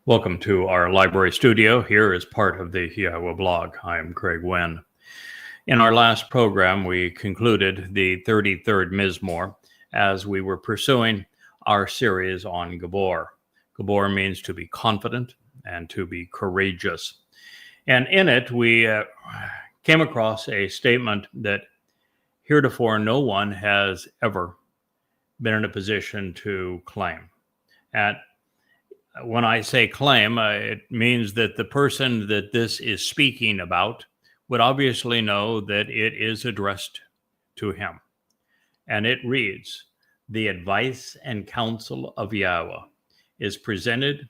Welcome to our library studio. Here is part of the YAHOWAH blog. I am Craig Winn. In our last program, we concluded the 33rd Mizmowr as we were pursuing our series on Gibowr. Gibowr means to be confident and to be courageous. And in it, we came across a statement that heretofore no one has ever been in a position to claim. And when I say claim, it means that the person that this is speaking about would obviously know that it is addressed to him. And it reads, "The advice and counsel of YAHOWAH is presented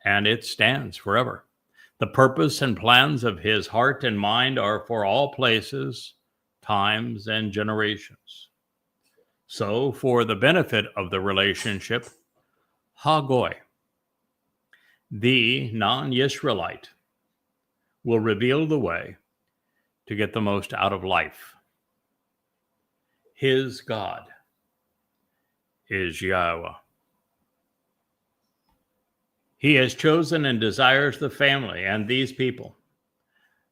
and it stands forever. The purpose and plans of his heart and mind are for all places, times, and generations. So for the benefit of the relationship, HaGoy, the non-Yisraelite, will reveal the way to get the most out of life. His God is YAHOWAH. He has chosen and desires the family and these people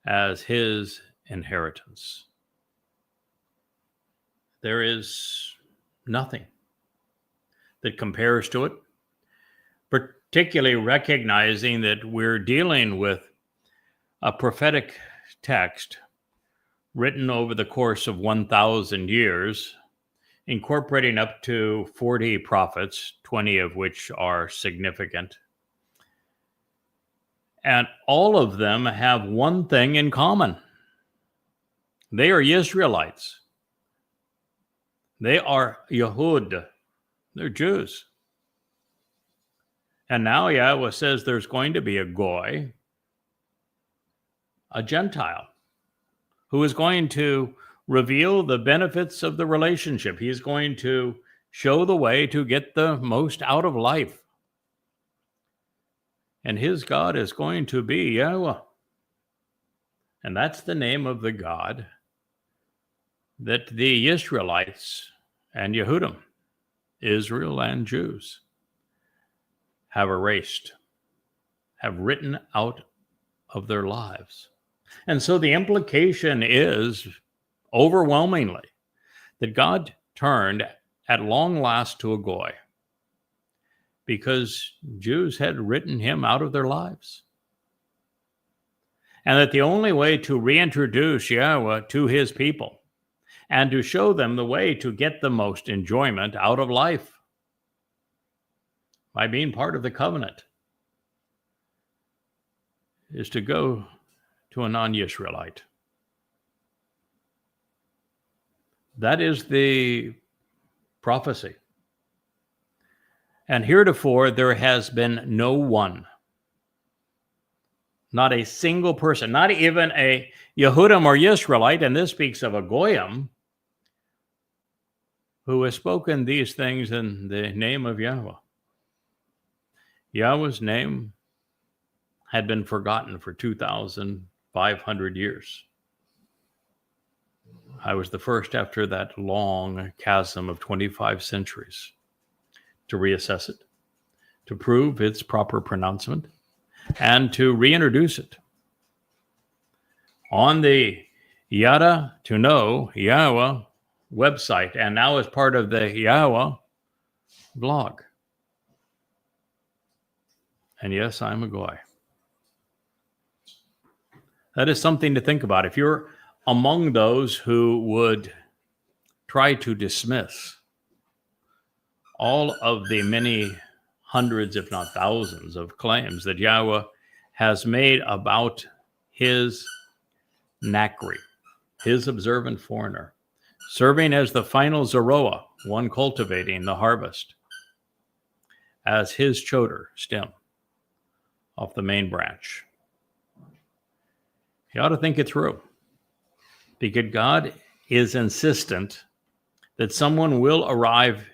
as his inheritance. There is nothing that compares to it, particularly recognizing that we're dealing with a prophetic text written over the course of 1,000 years, incorporating up to 40 prophets, 20 of which are significant. And all of them have one thing in common. They are Israelites. They are Yehud. They're Jews. And now YAHOWAH says there's going to be a Goy, a Gentile, who is going to reveal the benefits of the relationship. He's going to show the way to get the most out of life. And his God is going to be YAHOWAH. And that's the name of the God that the Israelites and Yehudim, Israel and Jews, have erased, have written out of their lives. And so the implication is overwhelmingly that God turned at long last to a Goy because Jews had written him out of their lives. And that the only way to reintroduce YAHOWAH to his people and to show them the way to get the most enjoyment out of life by being part of the covenant is to go to a non-Yisraelite. That is the prophecy. And heretofore, there has been no one, not a single person, not even a Yehudim or Yisraelite, and this speaks of a Goyim, who has spoken these things in the name of YAHOWAH. YAHOWAH's name had been forgotten for 2,500 years. I was the first after that long chasm of 25 centuries to reassess it, to prove its proper pronouncement, and to reintroduce it on the Yada to Know YAHOWAH website, and now as part of the YAHOWAH blog. And yes, I'm a Goy. That is something to think about. If you're among those who would try to dismiss all of the many hundreds, if not thousands, of claims that YAHOWAH has made about his Nakry, his observant foreigner, serving as the final Zarowa, one cultivating the harvest, as his Choter stem off the main branch. You ought to think it through, because God is insistent that someone will arrive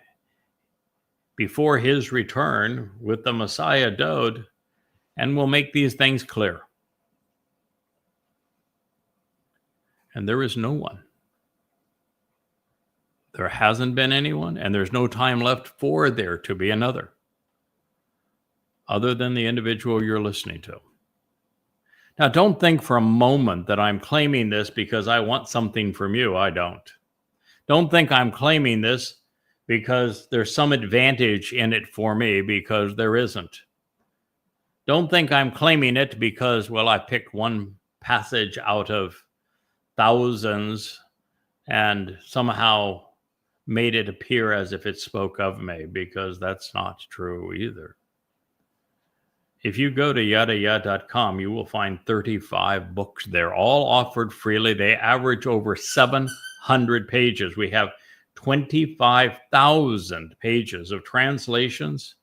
before his return with the Messiah Dowd and will make these things clear. And there is no one. There hasn't been anyone, and there's no time left for there to be another other than the individual you're listening to. Now, don't think for a moment that I'm claiming this because I want something from you. I don't. Don't think I'm claiming this because there's some advantage in it for me, because there isn't. Don't think I'm claiming it because, well, I picked one passage out of thousands and somehow made it appear as if it spoke of me, because that's not true either. If you go to YadaYah.com, you will find 35 books there, all offered freely. They average over 700 pages. We have 25,000 pages of translations,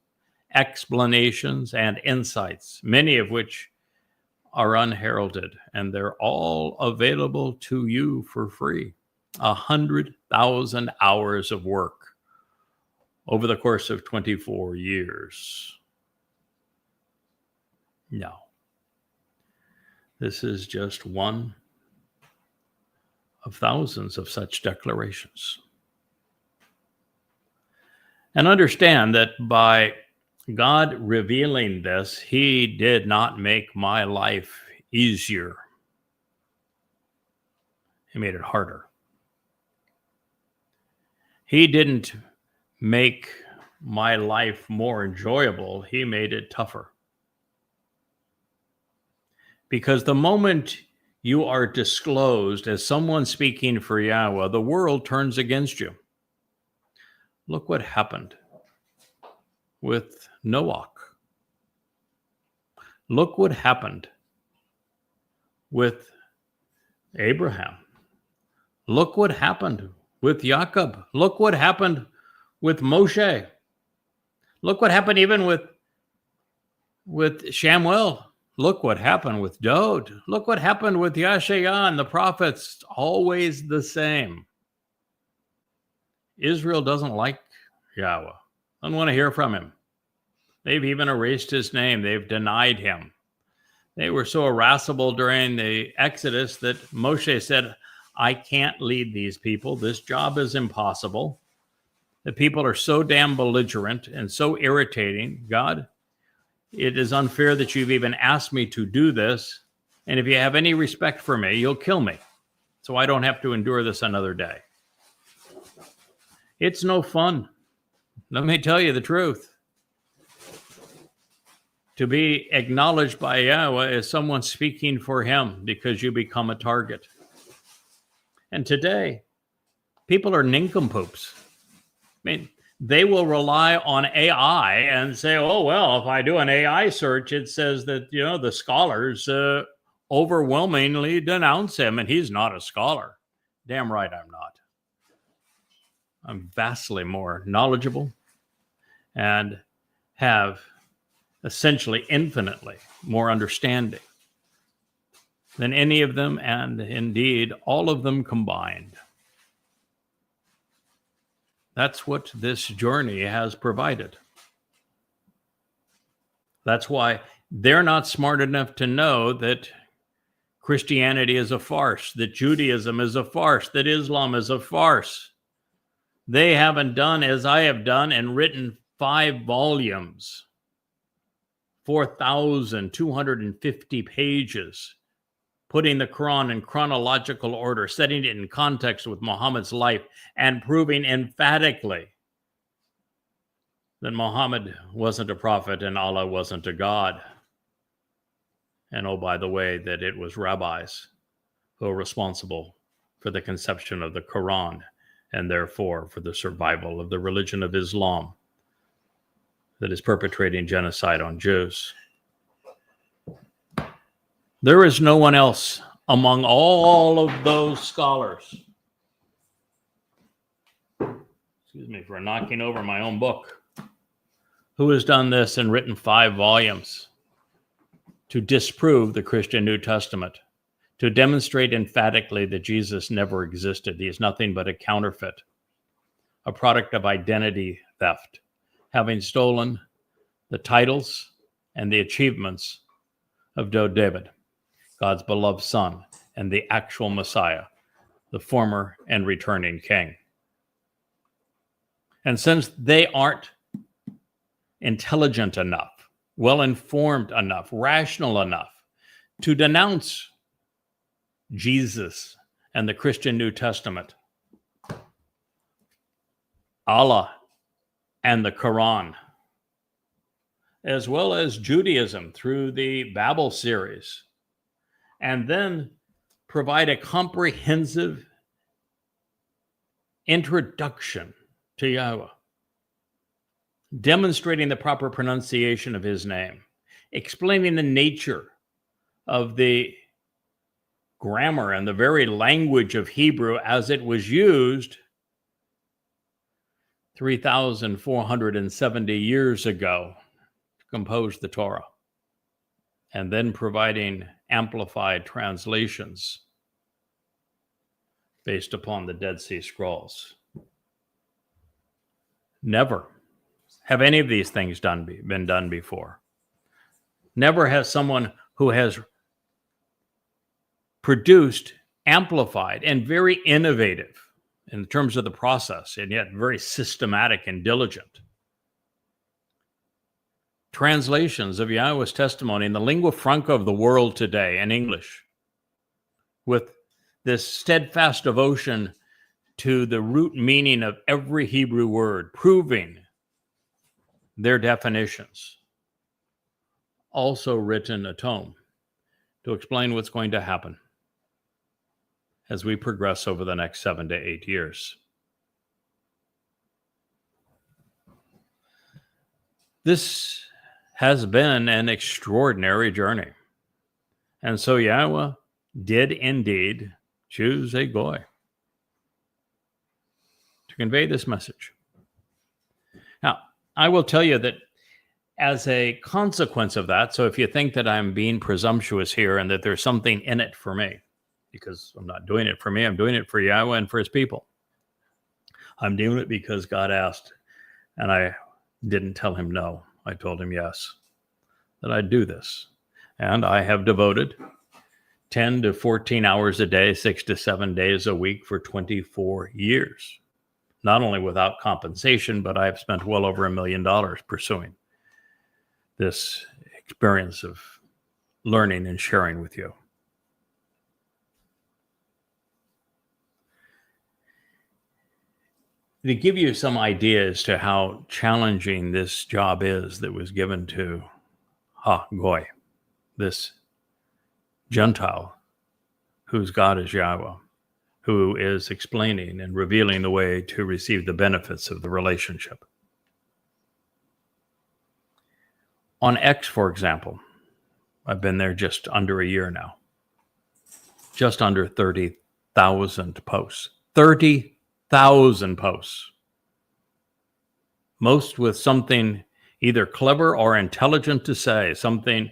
explanations, and insights, many of which are unheralded, and they're all available to you for free. 100,000 hours of work over the course of 24 years. No. This is just one of thousands of such declarations. And understand that by God revealing this, He did not make my life easier. He made it harder. He didn't make my life more enjoyable. He made it tougher. Because the moment you are disclosed as someone speaking for Yahweh, the world turns against you. Look what happened with Noach. Look what happened with Abraham. Look what happened with Jacob. Look what happened with Moshe. Look what happened even with Shamuel. Look what happened with Dowd. Look what happened with Yasha'yah and the prophets. Always the same. Israel doesn't like Yahweh. Doesn't want to hear from him. They've even erased his name. They've denied him. They were so irascible during the Exodus that Moshe said, I can't lead these people. This job is impossible. The people are so damn belligerent and so irritating. God, it is unfair that you've even asked me to do this. And if you have any respect for me, you'll kill me, so I don't have to endure this another day. It's no fun. Let me tell you the truth. To be acknowledged by Yahweh is someone speaking for him, because you become a target. And today, people are nincompoops. I mean, they will rely on AI and say, oh, well, if I do an AI search, it says that, the scholars overwhelmingly denounce him, and he's not a scholar. Damn right I'm not. I'm vastly more knowledgeable and have essentially infinitely more understanding than any of them, and indeed all of them combined. That's what this journey has provided. That's why they're not smart enough to know that Christianity is a farce, that Judaism is a farce, that Islam is a farce. They haven't done as I have done and written 5 volumes, 4,250 pages, putting the Quran in chronological order, setting it in context with Muhammad's life, and proving emphatically that Muhammad wasn't a prophet and Allah wasn't a God. And oh, by the way, that it was rabbis who are responsible for the conception of the Quran, and therefore for the survival of the religion of Islam that is perpetrating genocide on Jews. There is no one else among all of those scholars. Excuse me for knocking over my own book. Who has done this and written 5 volumes to disprove the Christian New Testament, to demonstrate emphatically that Jesus never existed. He is nothing but a counterfeit, a product of identity theft, having stolen the titles and the achievements of David, God's beloved son, and the actual Messiah, the former and returning king. And since they aren't intelligent enough, well-informed enough, rational enough to denounce Jesus and the Christian New Testament, Allah and the Quran, as well as Judaism through the Gibowr Series, and then provide a comprehensive introduction to Yahweh, demonstrating the proper pronunciation of his name, explaining the nature of the grammar and the very language of Hebrew as it was used 3,470 years ago to compose the Torah, and then providing amplified translations based upon the Dead Sea Scrolls. Never have any of these things been done before. Never has someone who has produced, amplified, and very innovative in terms of the process, and yet very systematic and diligent translations of Yahweh's testimony in the lingua franca of the world today in English, with this steadfast devotion to the root meaning of every Hebrew word, proving their definitions. Also written a tome to explain what's going to happen as we progress over the next 7 to 8 years. This has been an extraordinary journey. And so Yahweh did indeed choose a goy to convey this message. Now, I will tell you that as a consequence of that, so if you think that I'm being presumptuous here and that there's something in it for me, because I'm not doing it for me, I'm doing it for Yahweh and for his people. I'm doing it because God asked, and I didn't tell him no. I told him yes, that I'd do this. And I have devoted 10 to 14 hours a day, 6 to 7 days a week for 24 years. Not only without compensation, but I've spent well over $1 million pursuing this experience of learning and sharing with you. To give you some idea as to how challenging this job is that was given to HaGoy, this Gentile whose God is Yahweh, who is explaining and revealing the way to receive the benefits of the relationship. On X, for example, I've been there just under a year now, just under 30,000 posts. 30,000 posts. Most with something either clever or intelligent to say, something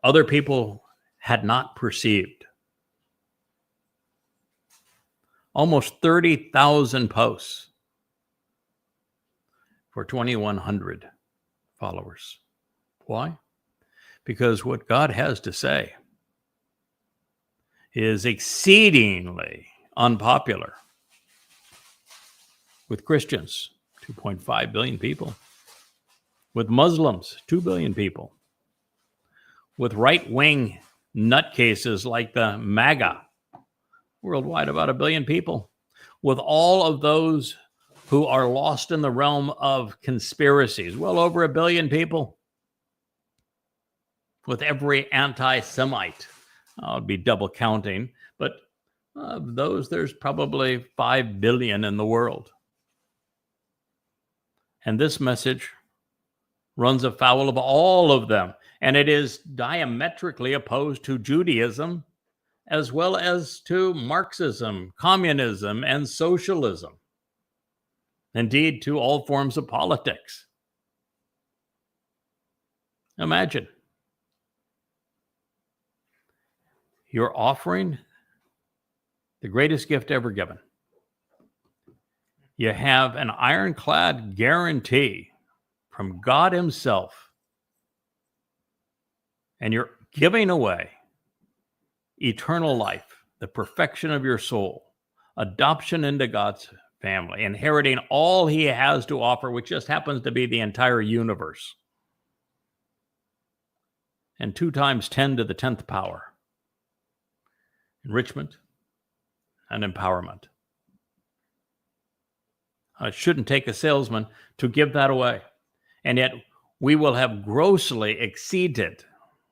other people had not perceived. Almost 30,000 posts for 2,100 followers. Why? Because what God has to say is exceedingly unpopular with Christians, 2.5 billion people, with Muslims, 2 billion people, with right-wing nutcases like the MAGA, worldwide about 1 billion people, with all of those who are lost in the realm of conspiracies, well over 1 billion people, with every anti-Semite. I'll be double counting, but of those, there's probably 5 billion in the world. And this message runs afoul of all of them, and it is diametrically opposed to Judaism, as well as to Marxism, communism, and socialism. Indeed, to all forms of politics. Imagine. You're offering the greatest gift ever given. You have an ironclad guarantee from God himself, and you're giving away eternal life, the perfection of your soul, adoption into God's family, inheriting all he has to offer, which just happens to be the entire universe. and 2 times 10 to the 10th power. Enrichment and empowerment. It shouldn't take a salesman to give that away. And yet we will have grossly exceeded,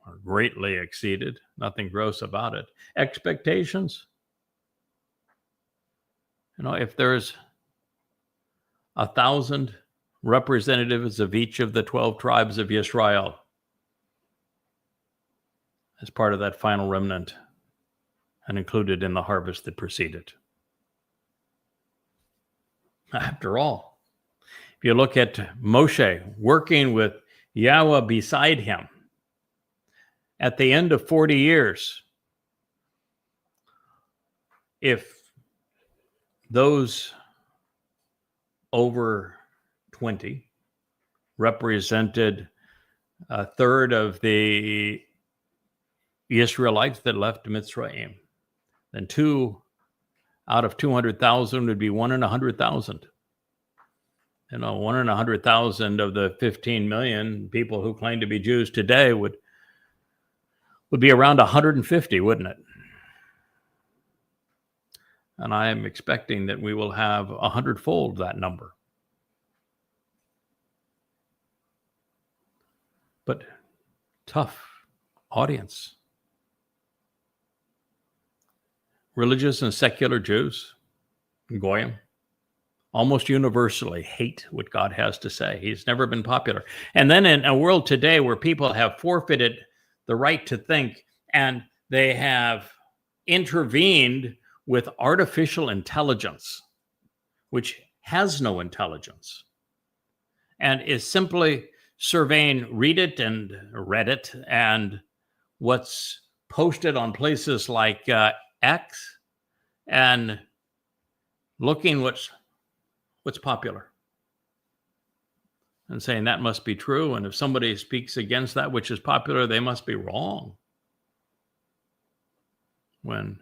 or greatly exceeded, nothing gross about it, expectations. If there's 1,000 representatives of each of the 12 tribes of Yisrael as part of that final remnant and included in the harvest that preceded. After all, if you look at Moshe working with Yahweh beside him, at the end of 40 years, if those over 20 represented a third of the Israelites that left Mitzrayim, then 2 out of 200,000 would be 1 in 100,000. 1 in 100,000 of the 15 million people who claim to be Jews today would be around 150, wouldn't it? And I am expecting that we will have 100-fold that number. But tough audience. Religious and secular Jews, Goyim, almost universally hate what God has to say. He's never been popular. And then in a world today where people have forfeited the right to think and they have intervened with artificial intelligence, which has no intelligence, and is simply surveying Reddit and what's posted on places like X and looking what's popular and saying that must be true. And if somebody speaks against that which is popular, they must be wrong. When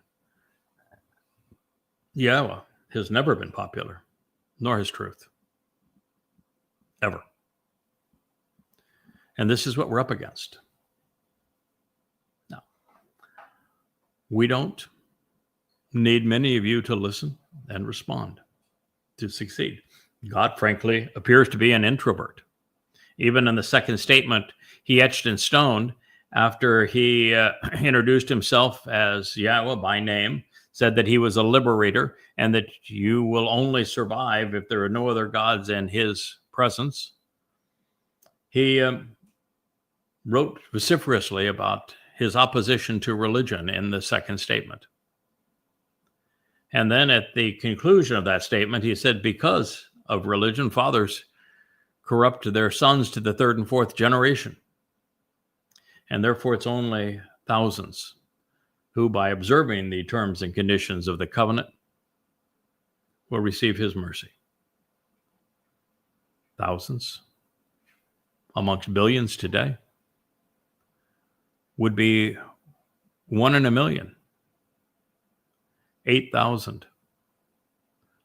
Yahweh has never been popular, nor his truth. Ever. And this is what we're up against. Now, we don't need many of you to listen and respond to succeed. God, frankly, appears to be an introvert. Even in the second statement, he etched in stone after he introduced himself as Yahweh by name, said that he was a liberator and that you will only survive if there are no other gods in his presence. He wrote vociferously about his opposition to religion in the second statement. And then at the conclusion of that statement, he said, because of religion, fathers corrupt their sons to the 3rd and 4th generation. And therefore, it's only thousands who, by observing the terms and conditions of the covenant, will receive his mercy. Thousands amongst billions today would be 1 in a million. 8,000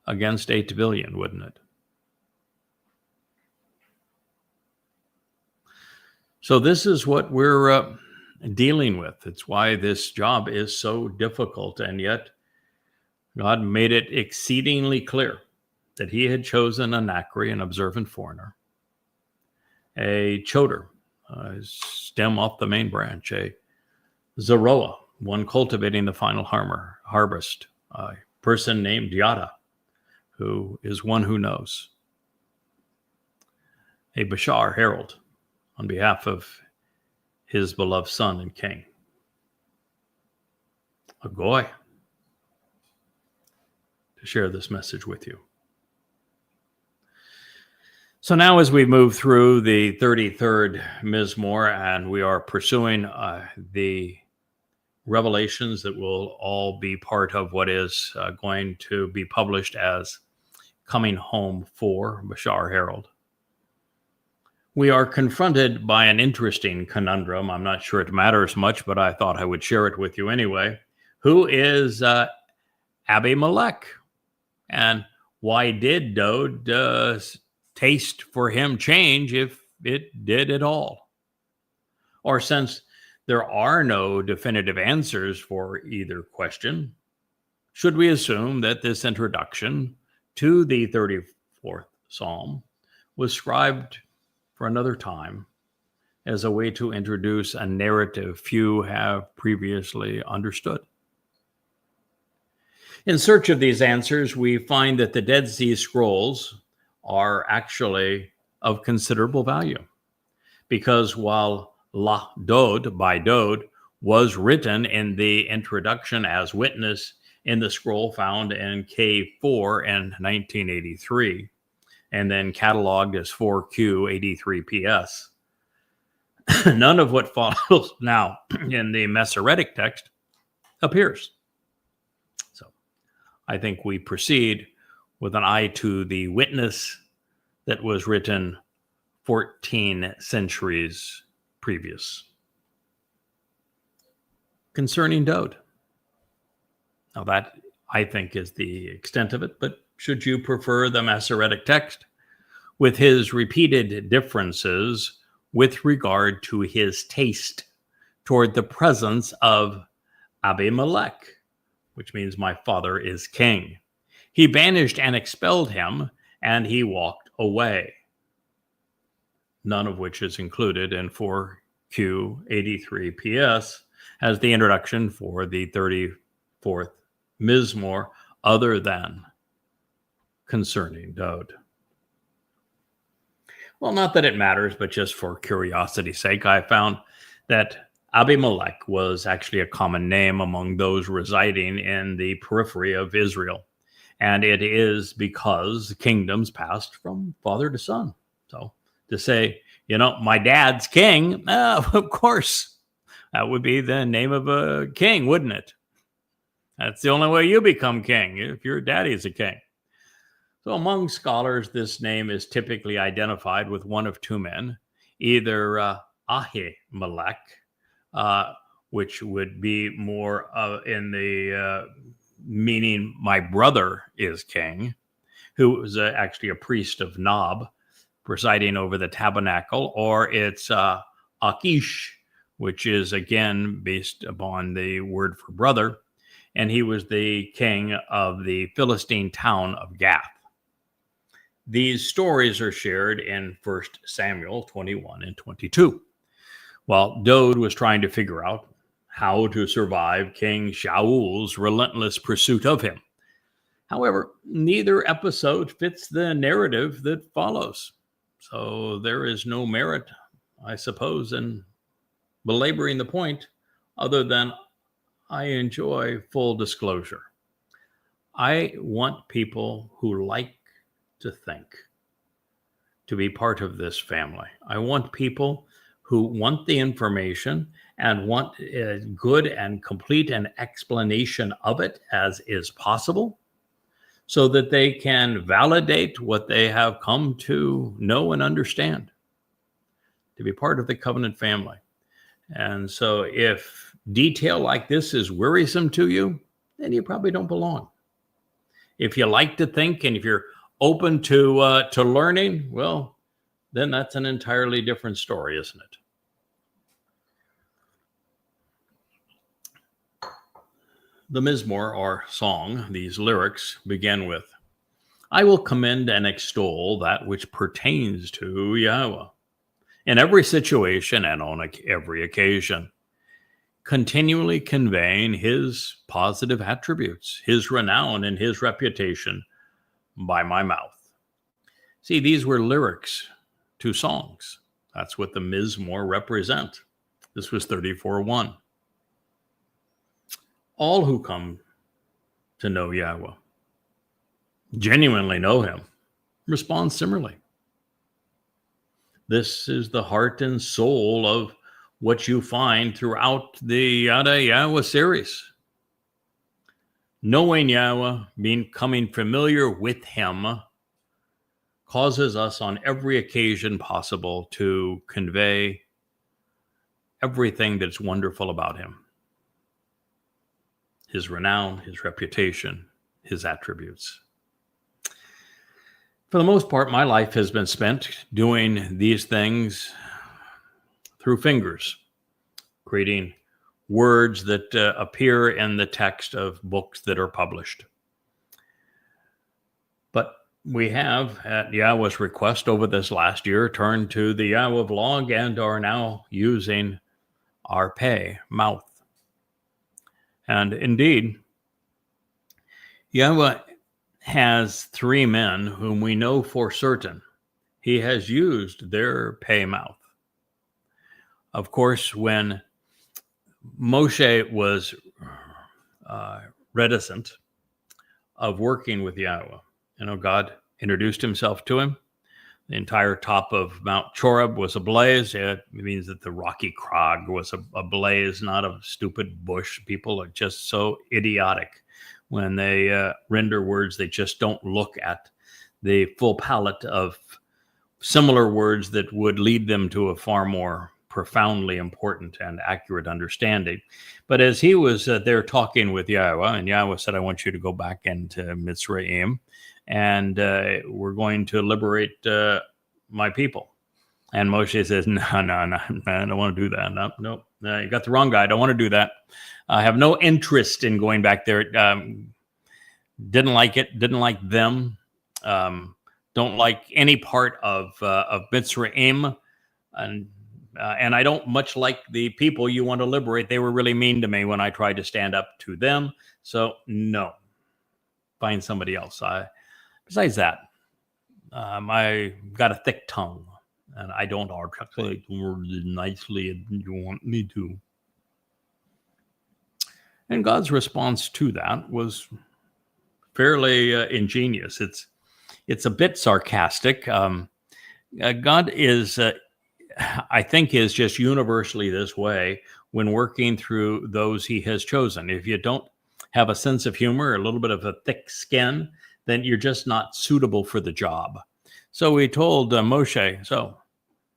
against 8 billion, wouldn't it? So this is what we're dealing with. It's why this job is so difficult, and yet God made it exceedingly clear that he had chosen a Nakry, an observant foreigner, a Choter, stem off the main branch, a Zarowa, one cultivating the final harvest, a person named Yada, who is one who knows, a BasharHerald on behalf of his beloved son and king, HaGoy, to share this message with you. So now as we move through the 33rd Mizmowr and we are pursuing the revelations that will all be part of what is going to be published as ComingHome for BasharHerald, we are confronted by an interesting conundrum. I'm not sure it matters much, but I thought I would share it with you anyway. Who is Abimelech? And why did Dowd taste for him change if it did at all? Or since there are no definitive answers for either question, should we assume that this introduction to the 34th Psalm was scribed for another time as a way to introduce a narrative few have previously understood? In search of these answers, we find that the Dead Sea Scrolls are actually of considerable value, because while Dowd by Dowd was written in the introduction as witness in the scroll found in K4 in 1983, and then cataloged as 4Q83PS, none of what follows now in the Masoretic text appears. So I think we proceed with an eye to the witness that was written 14 centuries previous. Concerning Dowd. Now that, I think, is the extent of it, but should you prefer the Masoretic text, with his repeated differences with regard to his taste toward the presence of Abimelech, which means my father is king. He banished and expelled him, and he walked away. None of which is included in 4Q83PS as the introduction for the 34th Mizmowr, other than concerning Dowd. Well, not that it matters, but just for curiosity's sake, I found that Abimelech was actually a common name among those residing in the periphery of Israel. And it is because kingdoms passed from father to son. So to say, my dad's king, of course, that would be the name of a king, wouldn't it? That's the only way you become king, if your daddy is a king. So among scholars, this name is typically identified with one of two men, either Ahimelech, which would be more in the meaning my brother is king, who was actually a priest of Nob, presiding over the tabernacle, or it's Achish, which is again based upon the word for brother, and he was the king of the Philistine town of Gath. These stories are shared in 1 Samuel 21 and 22. While Dowd was trying to figure out how to survive King Shaul's relentless pursuit of him. However, neither episode fits the narrative that follows. So there is no merit, I suppose, in belaboring the point, other than I enjoy full disclosure. I want people who like to think to be part of this family. I want people who want the information and want a good and complete an explanation of it as is possible, so that they can validate what they have come to know and understand, to be part of the covenant family. And so if detail like this is wearisome to you, then you probably don't belong. If you like to think and if you're open to learning, well, then that's an entirely different story, isn't it? The Mizmowr, or song, these lyrics begin with, I will commend and extol that which pertains to Yahweh in every situation and on every occasion, continually conveying his positive attributes, his renown and his reputation by my mouth. See, these were lyrics to songs. That's what the Mizmowr represent. This was 34:1. All who come to know Yahweh, genuinely know him, respond similarly. This is the heart and soul of what you find throughout the YadaYahowah series. Knowing Yahweh, becoming familiar with him, causes us on every occasion possible to convey everything that's wonderful about him. His renown, his reputation, his attributes. For the most part, my life has been spent doing these things through fingers, creating words that appear in the text of books that are published. But we have, at Yahweh's request over this last year, turned to the YAHOWAH blog and are now using our pay mouth. And indeed, Yahweh has three men whom we know for certain he has used their pay mouth. Of course, when Moshe was reticent of working with Yahweh, God introduced himself to him. The entire top of Mount Choreb was ablaze. It means that the rocky crag was ablaze, not a stupid bush. People are just so idiotic when they render words. They just don't look at the full palette of similar words that would lead them to a far more profoundly important and accurate understanding. But as he was there talking with Yahweh, and Yahweh said, I want you to go back into Mitzrayim, and we're going to liberate my people. And Moshe says, no, I don't want to do that. No, you got the wrong guy. I don't want to do that. I have no interest in going back there. Didn't like it. Didn't like them. Don't like any part of Mitzrayim. And I don't much like the people you want to liberate. They were really mean to me when I tried to stand up to them. So no, find somebody else. Besides that, I got a thick tongue, and I don't articulate words nicely as you want me to. And God's response to that was fairly ingenious. It's a bit sarcastic. God is, I think, is just universally this way when working through those he has chosen. If you don't have a sense of humor, a little bit of a thick skin, then you're just not suitable for the job. So we told Moshe, so,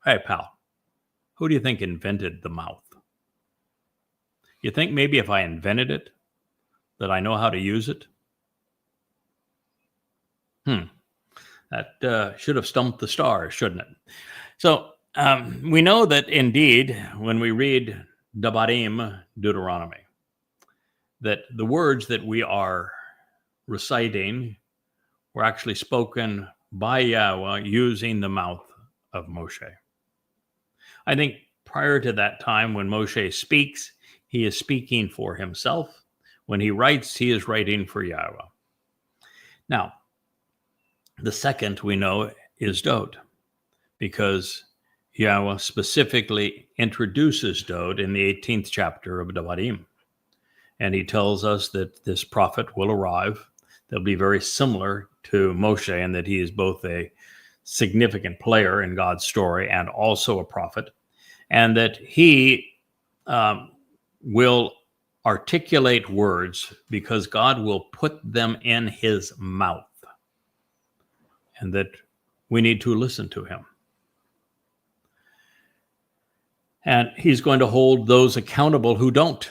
hey, pal, who do you think invented the mouth? You think maybe if I invented it, that I know how to use it? That should have stumped the stars, shouldn't it? So we know that indeed, when we read Devarim, Deuteronomy, that the words that we are reciting were actually spoken by Yahweh using the mouth of Moshe. I think prior to that time, when Moshe speaks, he is speaking for himself. When he writes, he is writing for Yahweh. Now, the second we know is Dowd, because Yahweh specifically introduces Dowd in the 18th chapter of Devarim. And he tells us that this prophet will arrive. They'll be very similar to Moshe in that he is both a significant player in God's story and also a prophet, and that he will articulate words because God will put them in his mouth, and that we need to listen to him. And he's going to hold those accountable who don't.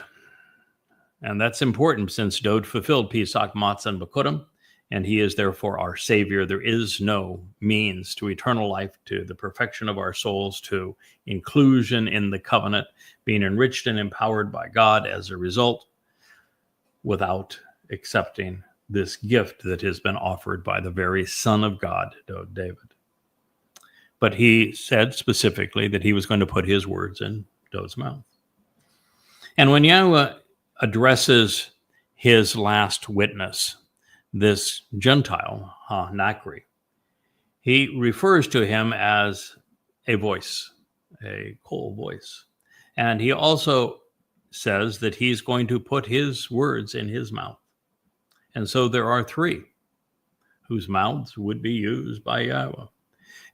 And that's important since Dowd fulfilled Pesach, Matzah, and Bikuwrym, and he is therefore our Savior. There is no means to eternal life, to the perfection of our souls, to inclusion in the covenant, being enriched and empowered by God as a result, without accepting this gift that has been offered by the very Son of God, David. But he said specifically that he was going to put his words in Dowd's mouth. And when Yahweh addresses his last witness, this Gentile, Nakry, he refers to him as a voice, a coal voice. And he also says that he's going to put his words in his mouth. And so there are three whose mouths would be used by Yahweh.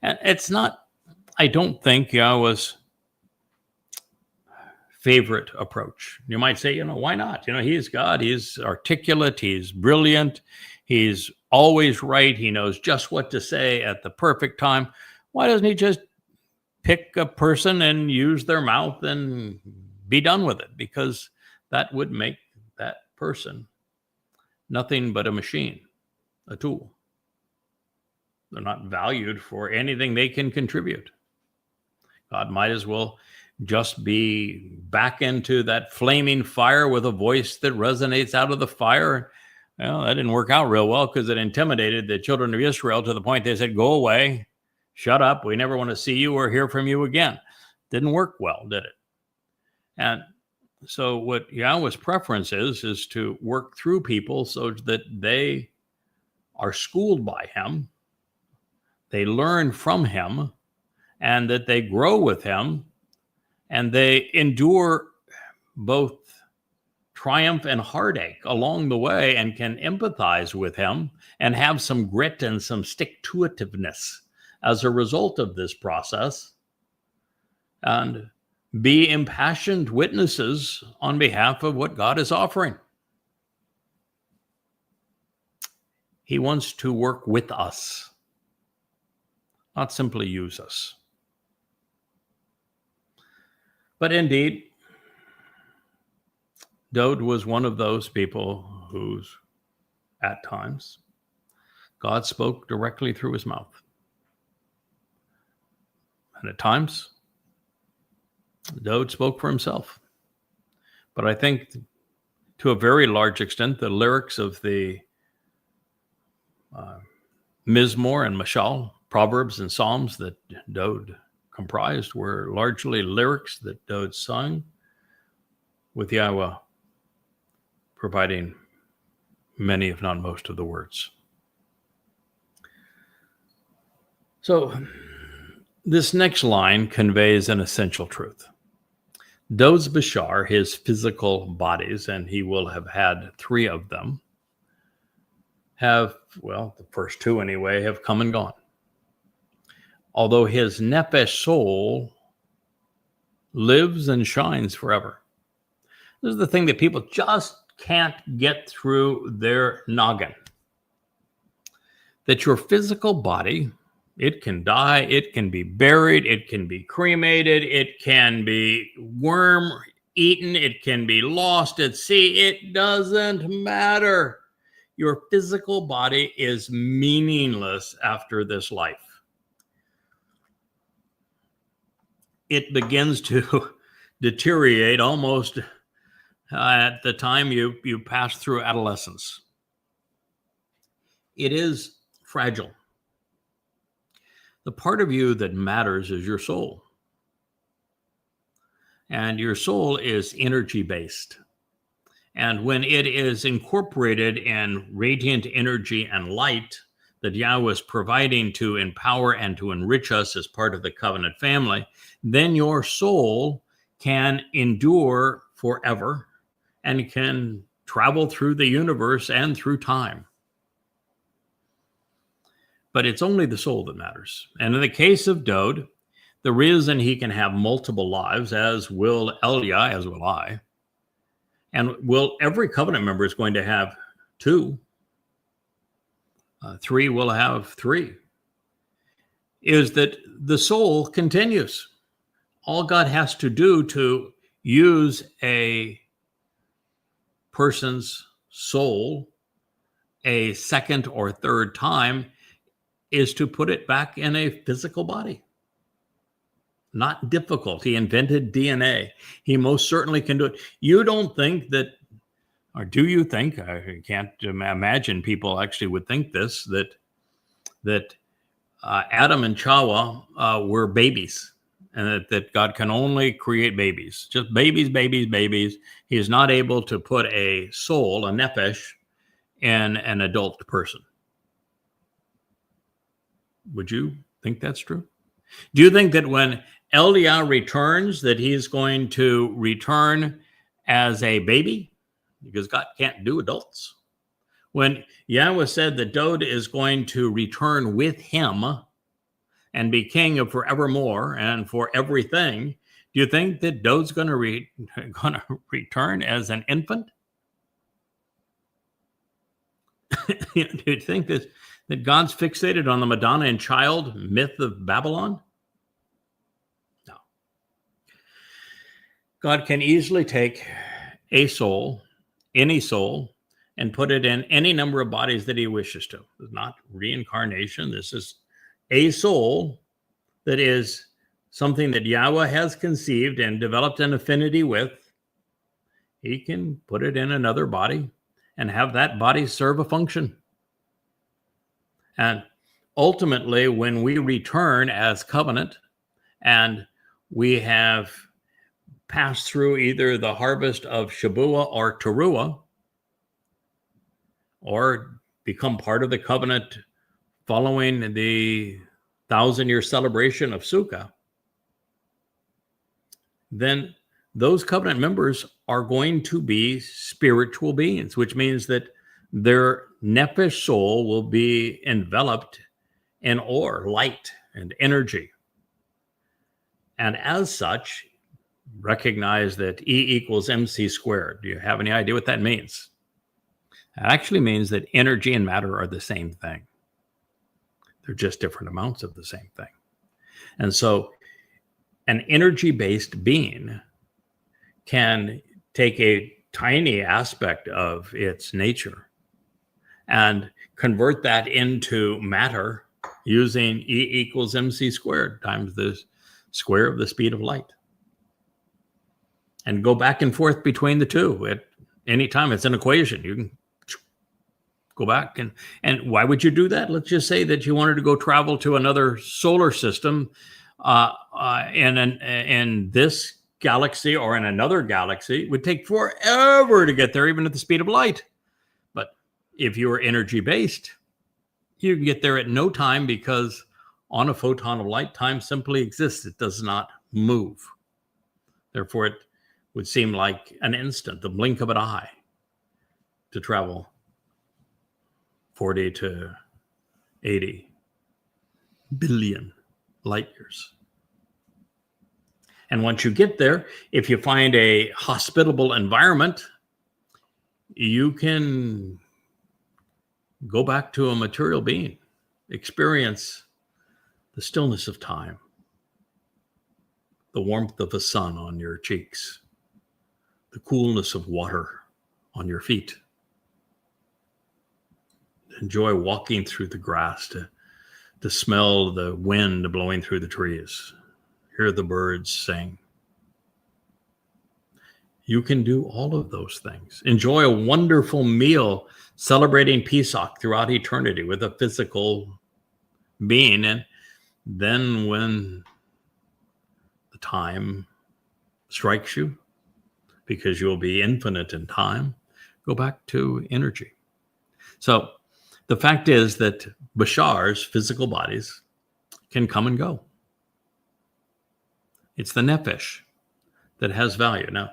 And it's not, I don't think, Yahweh's favorite approach. You might say, why not? He's God. He's articulate. He's brilliant. He's always right. He knows just what to say at the perfect time. Why doesn't he just pick a person and use their mouth and be done with it? Because that would make that person nothing but a machine, a tool. They're not valued for anything they can contribute. God might as well just be back into that flaming fire with a voice that resonates out of the fire. Well, that didn't work out real well because it intimidated the children of Israel to the point they said, "Go away, shut up. We never want to see you or hear from you again." Didn't work well, did it? And so what Yahweh's preference is to work through people so that they are schooled by him, they learn from him, and that they grow with him, and they endure both triumph and heartache along the way and can empathize with him and have some grit and some stick-to-itiveness as a result of this process, and be impassioned witnesses on behalf of what God is offering. He wants to work with us, not simply use us. But indeed, Dowd was one of those people whose, at times, God spoke directly through his mouth. And at times, Dowd spoke for himself. But I think to a very large extent, the lyrics of the Mizmowr and Mashal, Proverbs and Psalms that Dowd comprised were largely lyrics that Dowd sung, with Yahweh providing many, if not most, of the words. So this next line conveys an essential truth. Dowd's Bashar, his physical bodies, and he will have had 3 of them, have, well, the first 2 anyway, have come and gone. Although his nefesh soul lives and shines forever. This is the thing that people just can't get through their noggin. That your physical body, it can die, it can be buried, it can be cremated, it can be worm eaten, it can be lost at sea. It doesn't matter. Your physical body is meaningless after this life. It begins to deteriorate almost at the time you pass through adolescence. It is fragile. The part of you that matters is your soul. And your soul is energy-based. And when it is incorporated in radiant energy and light that Yahweh is providing to empower and to enrich us as part of the covenant family, then your soul can endure forever and can travel through the universe and through time. But it's only the soul that matters. And in the case of Dowd, the reason he can have multiple lives, as will Eliah, as will I, and will every covenant member is going to have 2, 3 will have 3, is that the soul continues. All God has to do to use a person's soul a second or third time is to put it back in a physical body. Not difficult. He invented DNA. He most certainly can do it. You don't think that, or do you think, I can't imagine people actually would think this, that Adam and Chawah were babies, and that God can only create babies, just babies, babies, babies. He is not able to put a soul, a nefesh, in an adult person. Would you think that's true? Do you think that when Eliah returns, that he's going to return as a baby? Because God can't do adults. When Yahweh said that Dowd is going to return with him and be king of forevermore and for everything, do you think that Dowd's going to return as an infant? Do you think that God's fixated on the Madonna and child myth of Babylon? No. God can easily take a soul, any soul, and put it in any number of bodies that he wishes to. It's not reincarnation. This is a soul that is something that Yahweh has conceived and developed an affinity with, he can put it in another body and have that body serve a function. And ultimately, when we return as covenant and we have passed through either the harvest of Shabuah or Taruw'ah, or become part of the covenant following the 1,000-year celebration of Sukah, then those covenant members are going to be spiritual beings, which means that their nephesh soul will be enveloped in or, light, and energy. And as such, recognize that E equals MC squared. Do you have any idea what that means? It actually means that energy and matter are the same thing. They're just different amounts of the same thing. And so an energy-based being can take a tiny aspect of its nature and convert that into matter using E equals MC squared times the square of the speed of light, and go back and forth between the two at any time. It's an equation. You can go back and why would you do that? Let's just say that you wanted to go travel to another solar system in this galaxy or in another galaxy. It would take forever to get there, even at the speed of light. But if you were energy based, you can get there at no time, because on a photon of light, time simply exists. It does not move. Therefore, it would seem like an instant, the blink of an eye, to travel 40 to 80 billion light years. And once you get there, if you find a hospitable environment, you can go back to a material being, experience the stillness of time, the warmth of the sun on your cheeks, the coolness of water on your feet. Enjoy walking through the grass, to smell the wind blowing through the trees, hear the birds sing. You can do all of those things. Enjoy a wonderful meal celebrating Pesach throughout eternity with a physical being. And then when the time strikes you, because you'll be infinite in time, go back to energy. So the fact is that Bashar's physical bodies can come and go. It's the nephesh that has value. Now,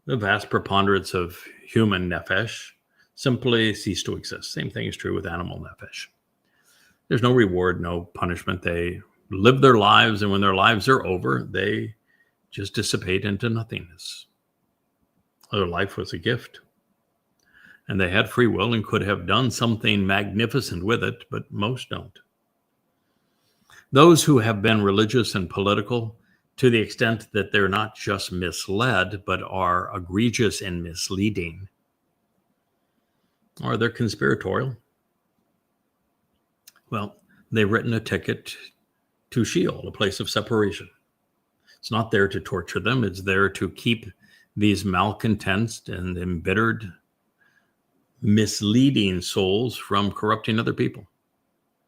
the vast preponderance of human nephesh simply cease to exist. Same thing is true with animal nephesh. There's no reward, no punishment. They live their lives, and when their lives are over, they just dissipate into nothingness. Their life was a gift, and they had free will and could have done something magnificent with it, but most don't. Those who have been religious and political, to the extent that they're not just misled, but are egregious and misleading, or they're conspiratorial, well, they've written a ticket to Sheol, a place of separation. It's not there to torture them. It's there to keep these malcontents and embittered, misleading souls from corrupting other people.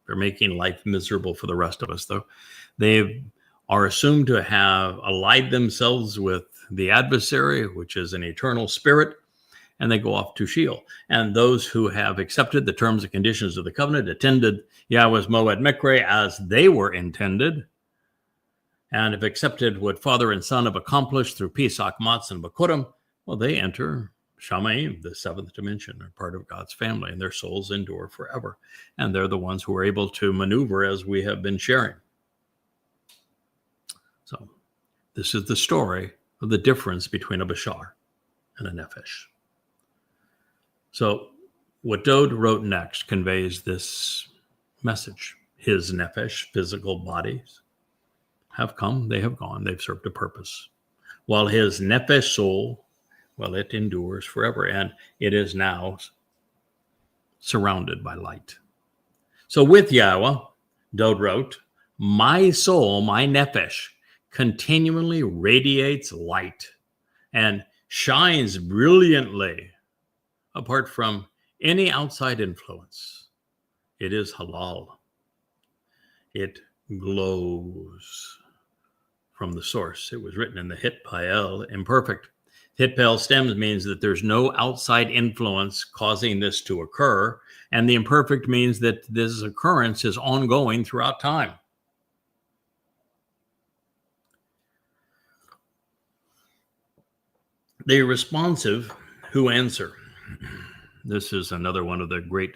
They're making life miserable for the rest of us, though. They are assumed to have allied themselves with the adversary, which is an eternal spirit, and they go off to Sheol. And those who have accepted the terms and conditions of the covenant, attended Yahweh's Moed Mikre as they were intended, and have accepted what Father and Son have accomplished through Pesach, Matz, and Bikuwrym, well, they enter Shamayim, the seventh dimension, are part of God's family, and their souls endure forever. And they're the ones who are able to maneuver as we have been sharing. So this is the story of the difference between a Bashar and a Nephesh. So what Dowd wrote next conveys this message. His Nephesh, physical bodies, have come, they have gone, they've served a purpose. While his Nephesh soul, well, it endures forever, and it is now surrounded by light. So with YAHOWAH, Dowd wrote, my soul, my Nephesh, continually radiates light and shines brilliantly apart from any outside influence. It is halal. It glows from the source. It was written in the Hit Pael imperfect. Hit Pael stems means that there's no outside influence causing this to occur, and the imperfect means that this occurrence is ongoing throughout time. The responsive who answer. This is another one of the great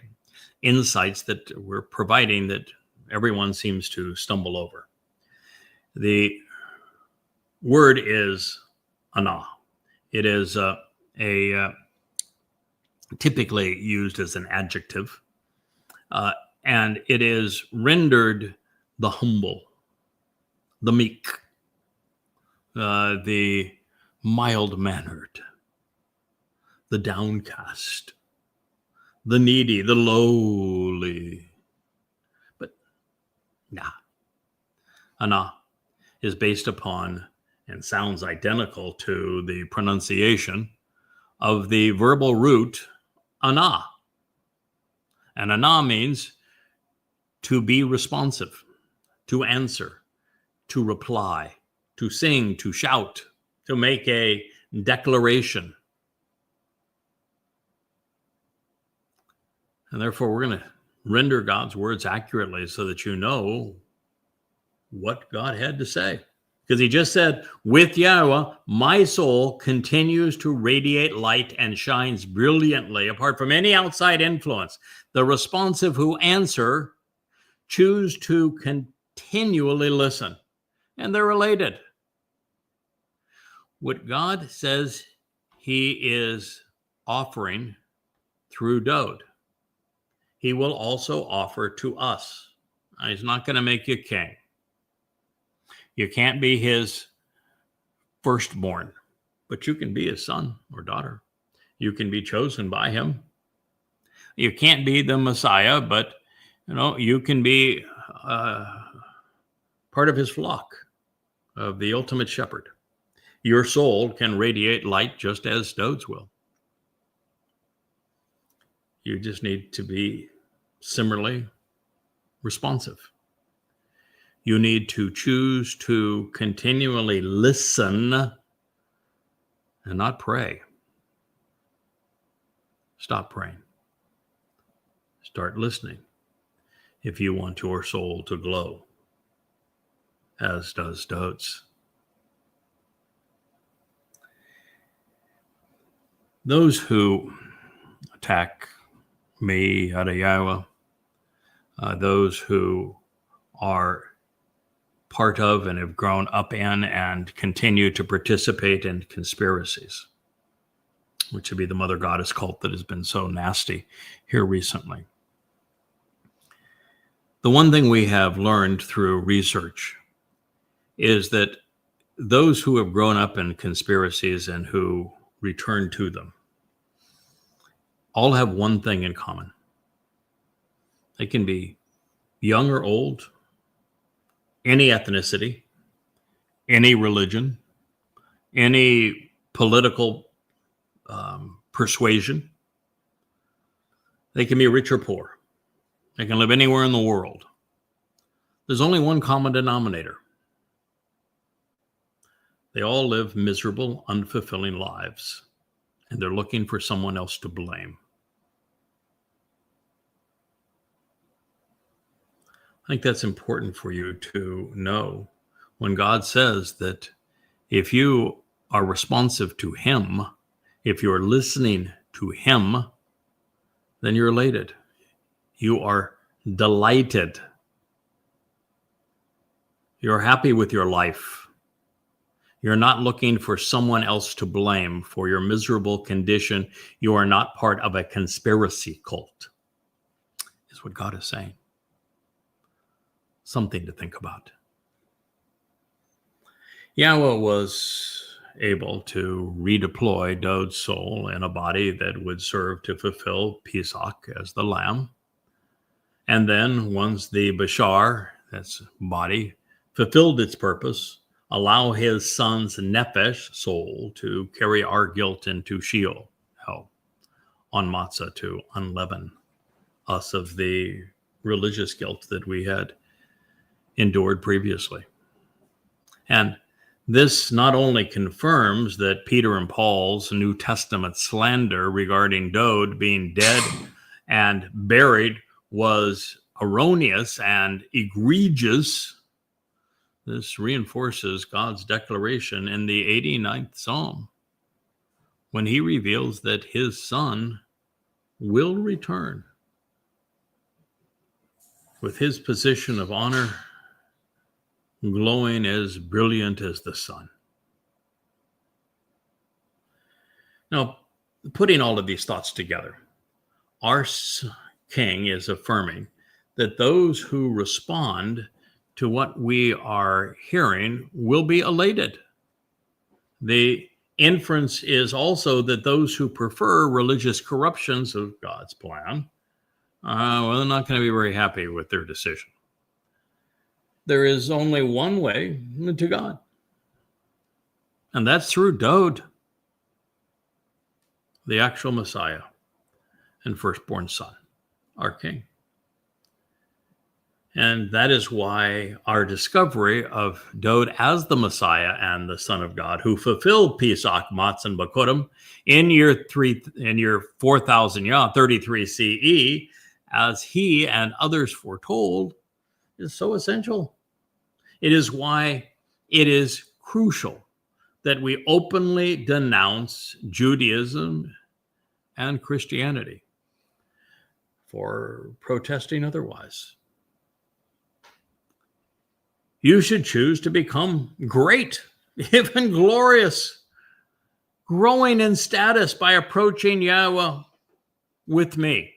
insights that we're providing that everyone seems to stumble over. The word is ana. It is typically used as an adjective, and it is rendered the humble, the meek, the mild-mannered, the downcast, the needy, the lowly. But ana is based upon and sounds identical to the pronunciation of the verbal root ana. And ana means to be responsive, to answer, to reply, to sing, to shout, to make a declaration. And therefore, we're going to render God's words accurately so that you know what God had to say. Because he just said, with Yahweh, my soul continues to radiate light and shines brilliantly apart from any outside influence. The responsive who answer choose to continually listen. And they're related. What God says he is offering through Dowd, he will also offer to us. Now, he's not going to make you king. You can't be his firstborn, but you can be his son or daughter. You can be chosen by him. You can't be the Messiah, but you can be part of his flock, of the ultimate shepherd. Your soul can radiate light just as Dowd's will. You just need to be similarly responsive. You need to choose to continually listen and not pray. Stop praying. Start listening if you want your soul to glow, as does Dowd's. Those who attack me, YadaYahowah, those who are part of and have grown up in and continue to participate in conspiracies, which would be the mother goddess cult that has been so nasty here recently. The one thing we have learned through research is that those who have grown up in conspiracies and who return to them all have one thing in common. They can be young or old, any ethnicity, any religion, any political persuasion. They can be rich or poor. They can live anywhere in the world. There's only one common denominator. They all live miserable, unfulfilling lives, and they're looking for someone else to blame. I think that's important for you to know when God says that if you are responsive to him, if you're listening to him, then you're elated. You are delighted. You're happy with your life. You're not looking for someone else to blame for your miserable condition. You are not part of a conspiracy cult, is what God is saying. Something to think about. Yahweh was able to redeploy Dowd's soul in a body that would serve to fulfill Pesach as the lamb. And then once the Bashar, that's body, fulfilled its purpose allow his son's nephesh, soul, to carry our guilt into Sheol, hell, on matzah, to unleaven us of the religious guilt that we had endured previously. And this not only confirms that Peter and Paul's New Testament slander regarding Dowd being dead and buried was erroneous and egregious. This reinforces God's declaration in the 89th Psalm when he reveals that his son will return with his position of honor glowing as brilliant as the sun. Now, putting all of these thoughts together, our King is affirming that those who respond to what we are hearing will be elated. The inference is also that those who prefer religious corruptions of God's plan, they're not going to be very happy with their decision. There is only one way to God, and that's through Dowd, the actual Messiah and firstborn son, our King. And that is why our discovery of Dowd as the Messiah and the Son of God, who fulfilled Pesach, Matzah, and Bikuwrym in year 4000 33 CE, as he and others foretold, is so essential. It is why it is crucial that we openly denounce Judaism and Christianity for protesting otherwise. You should choose to become great, even glorious, growing in status by approaching Yahweh with me.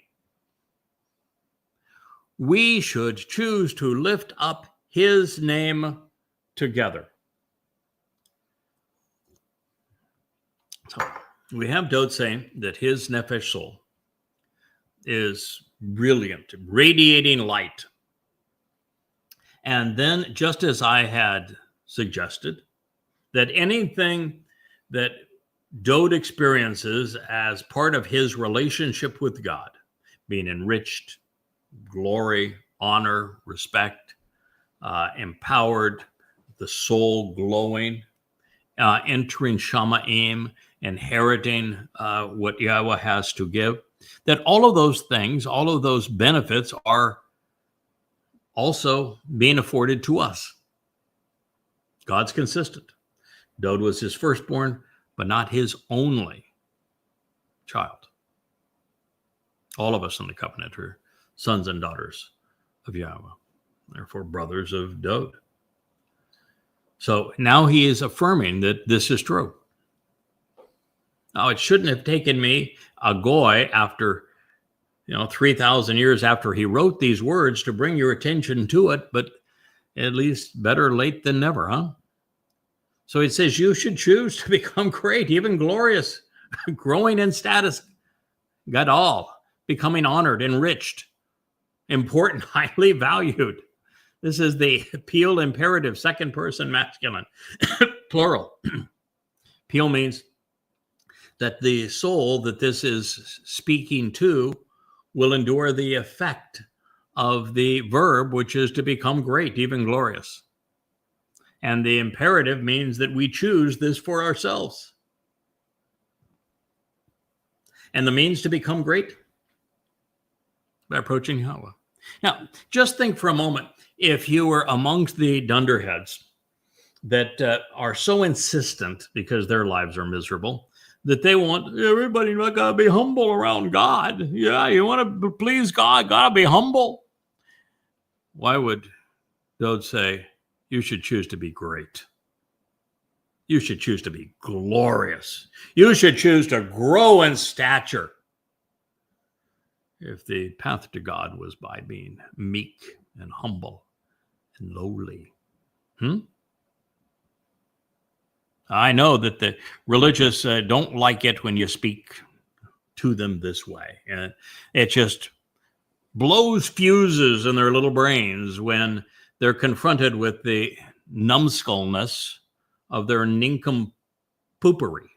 We should choose to lift up his name together. So we have Dowd saying that his nephesh soul is brilliant, radiating light. And then, just as I had suggested, that anything that Dowd experiences as part of his relationship with God, being enriched, glory, honor, respect, empowered, the soul glowing, entering Shamayim, inheriting what Yahweh has to give, that all of those things, all of those benefits are also being afforded to us. God's consistent. Dowd was his firstborn, but not his only child. All of us in the covenant are sons and daughters of Yahweh, therefore brothers of Dowd. So now he is affirming that this is true. Now, it shouldn't have taken me, HaGoy, after 3,000 years after he wrote these words, to bring your attention to it, but at least better late than never, huh? So it says you should choose to become great, even glorious, growing in status, gadol, becoming honored, enriched, important, highly valued. This is the Peel imperative, second person masculine, plural. Peel means that the soul that this is speaking to will endure the effect of the verb, which is to become great, even glorious. And the imperative means that we choose this for ourselves. And the means to become great? By approaching Yahweh. Now, just think for a moment, if you were amongst the dunderheads that are so insistent, because their lives are miserable, that they want everybody to be humble around God. Yeah, you want to please God, gotta be humble. Why would Dowd say, you should choose to be great? You should choose to be glorious. You should choose to grow in stature. If the path to God was by being meek and humble and lowly. I know that the religious don't like it when you speak to them this way. And it just blows fuses in their little brains when they're confronted with the numbskullness of their nincompoopery.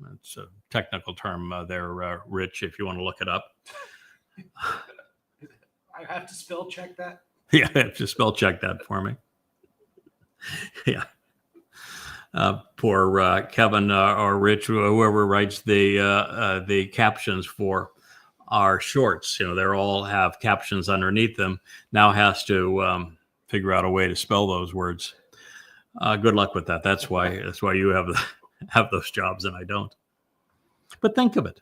That's a technical term there, Rich, if you want to look it up. I have to spell check that? Yeah, just spell check that for me. Yeah. Poor Kevin or Rich, whoever writes the captions for our shorts, they all have captions underneath them, now has to figure out a way to spell those words. Good luck with that. That's why you have those jobs and I don't. But think of it.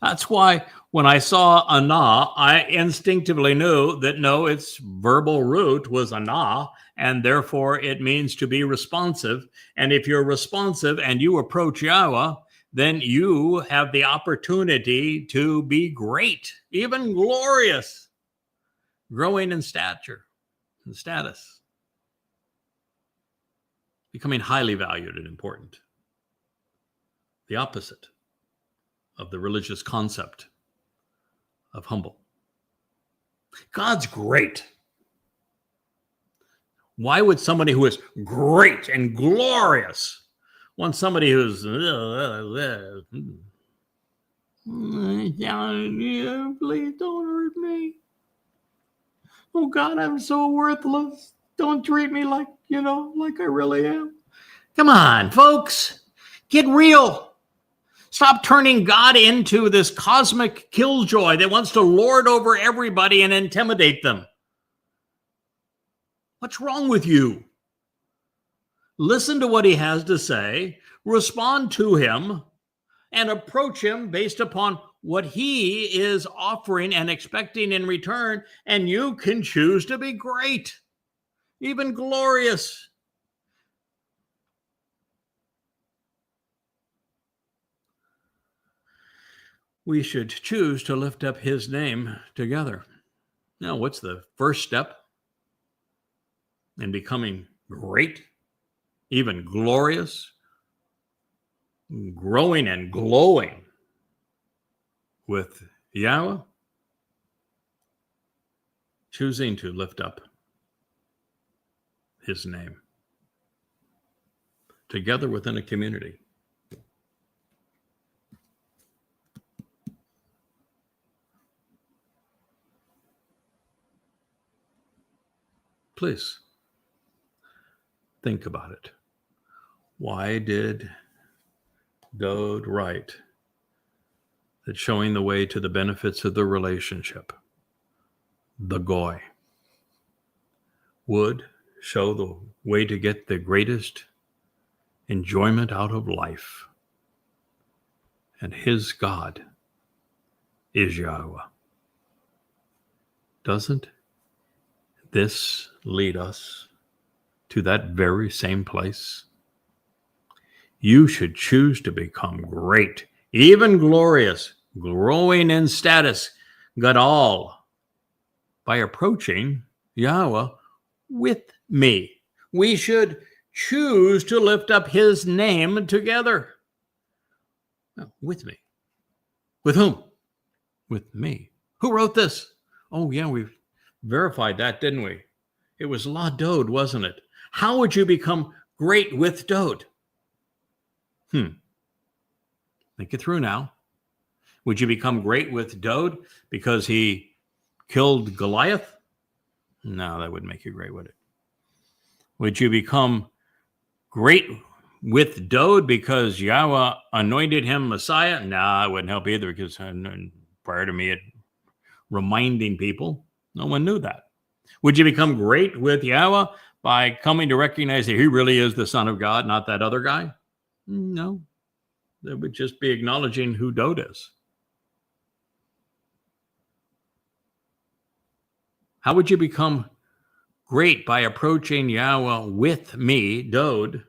That's why when I saw ana, I instinctively knew that no, its verbal root was ana, and therefore it means to be responsive. And if you're responsive and you approach YAHOWAH, then you have the opportunity to be great, even glorious, growing in stature and status, becoming highly valued and important. The opposite of the religious concept of humble. God's great. Why would somebody who is great and glorious want somebody who's please don't hurt me. Oh God, I'm so worthless. Don't treat me like I really am. Come on, folks. Get real. Stop turning God into this cosmic killjoy that wants to lord over everybody and intimidate them. What's wrong with you? Listen to what he has to say, respond to him, and approach him based upon what he is offering and expecting in return, and you can choose to be great, even glorious. We should choose to lift up his name together. Now, what's the first step in becoming great, even glorious, growing and glowing with YAHOWAH? Choosing to lift up his name together within a community. Please think about it. Why did Dowd write that showing the way to the benefits of the relationship, the GOY, would show the way to get the greatest enjoyment out of life? And his God is YAHOWAH. Doesn't this lead us to that very same place? You should choose to become great, even glorious, growing in status, Gadol, by approaching YAHOWAH with me. We should choose to lift up his name together. No, with me. With whom? With me. Who wrote this? Oh, yeah, we've verified that, didn't we? It was Dowd, wasn't it? How would you become great with Dowd? Think it through now. Would you become great with Dowd because he killed Goliath? No, that wouldn't make you great, would it? Would you become great with Dowd because YAHOWAH anointed him Messiah? No, it wouldn't help either, because prior to me, it reminding people, no one knew that. Would you become great with YAHOWAH by coming to recognize that he really is the Son of God, not that other guy? No. That would just be acknowledging who Dowd is. How would you become great by approaching YAHOWAH with me, Dowd,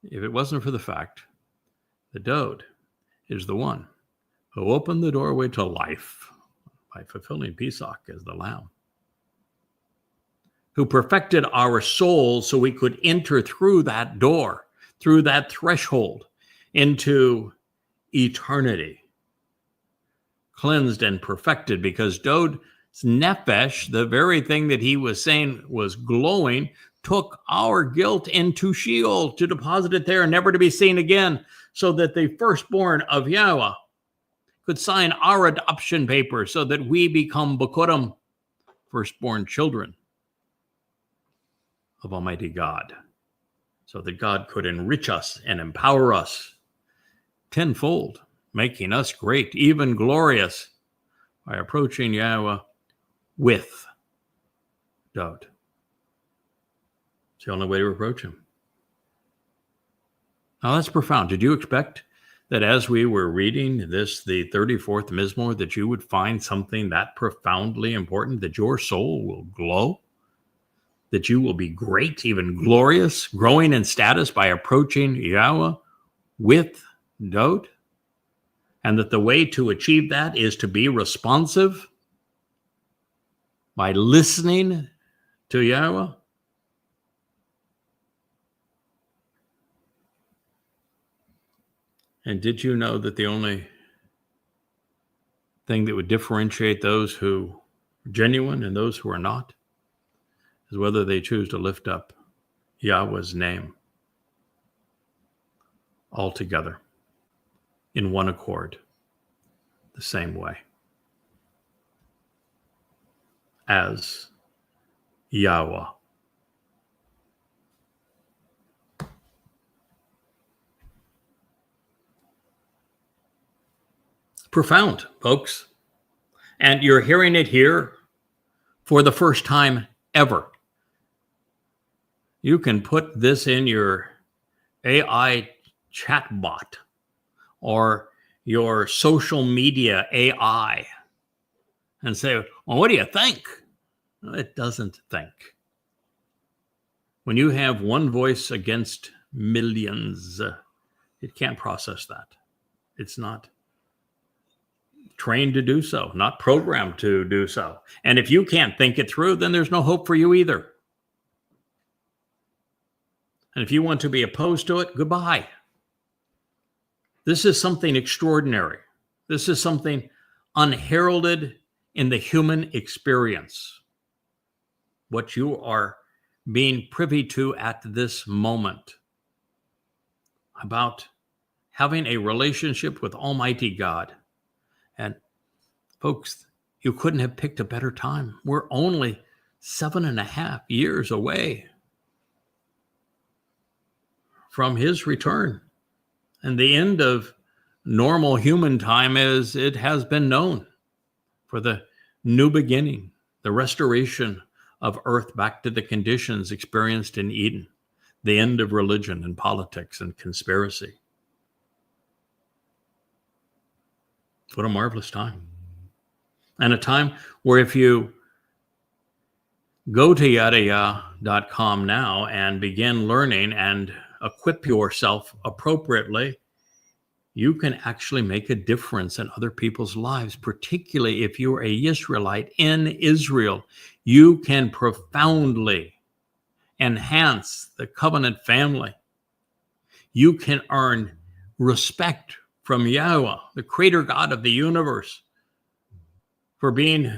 if it wasn't for the fact that Dowd is the one who opened the doorway to life by fulfilling Pesach as the lamb, who perfected our souls so we could enter through that door, through that threshold into eternity, cleansed and perfected, because Dowd's nefesh, the very thing that he was saying was glowing, took our guilt into Sheol to deposit it there, never to be seen again, so that the firstborn of YAHOWAH could sign our adoption papers so that we become Bikuwrym, firstborn children of Almighty God, so that God could enrich us and empower us tenfold, making us great, even glorious, by approaching YAHOWAH with Dowd. It's the only way to approach him. Now that's profound. Did you expect that as we were reading this, the 34th Mizmowr, that you would find something that profoundly important, that your soul will glow, that you will be great, even glorious, growing in status by approaching YAHOWAH with Dowd? And that the way to achieve that is to be responsive by listening to YAHOWAH? And did you know that the only thing that would differentiate those who are genuine and those who are not is whether they choose to lift up Yahweh's name altogether in one accord, the same way as YAHOWAH. Profound, folks. And you're hearing it here for the first time ever. You can put this in your AI chatbot or your social media AI and say, well, what do you think? It doesn't think. When you have one voice against millions, it can't process that. It's not trained to do so, not programmed to do so. And if you can't think it through, then there's no hope for you either. And if you want to be opposed to it, goodbye. This is something extraordinary. This is something unheralded in the human experience. What you are being privy to at this moment about having a relationship with Almighty God. And folks, you couldn't have picked a better time. We're only 7.5 years away from his return. And the end of normal human time as it has been known, for the new beginning, the restoration of earth back to the conditions experienced in Eden, the end of religion and politics and conspiracy. What a marvelous time. And a time where if you go to YadaYah.com now and begin learning and equip yourself appropriately, you can actually make a difference in other people's lives, particularly if you're a Yisraelite in Israel. You can profoundly enhance the covenant family. You can earn respect from YAHOWAH, the creator God of the universe, for being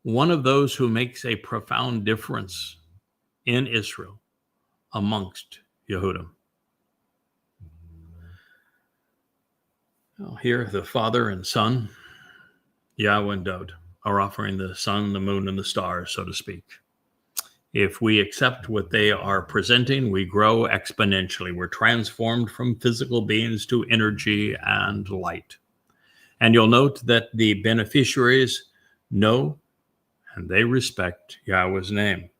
one of those who makes a profound difference in Israel amongst Yehudim. Well, here, the Father and Son, YAHOWAH and Dowd, are offering the sun, the moon, and the stars, so to speak. If we accept what they are presenting, we grow exponentially. We're transformed from physical beings to energy and light. And you'll note that the beneficiaries know and they respect Yahweh's name,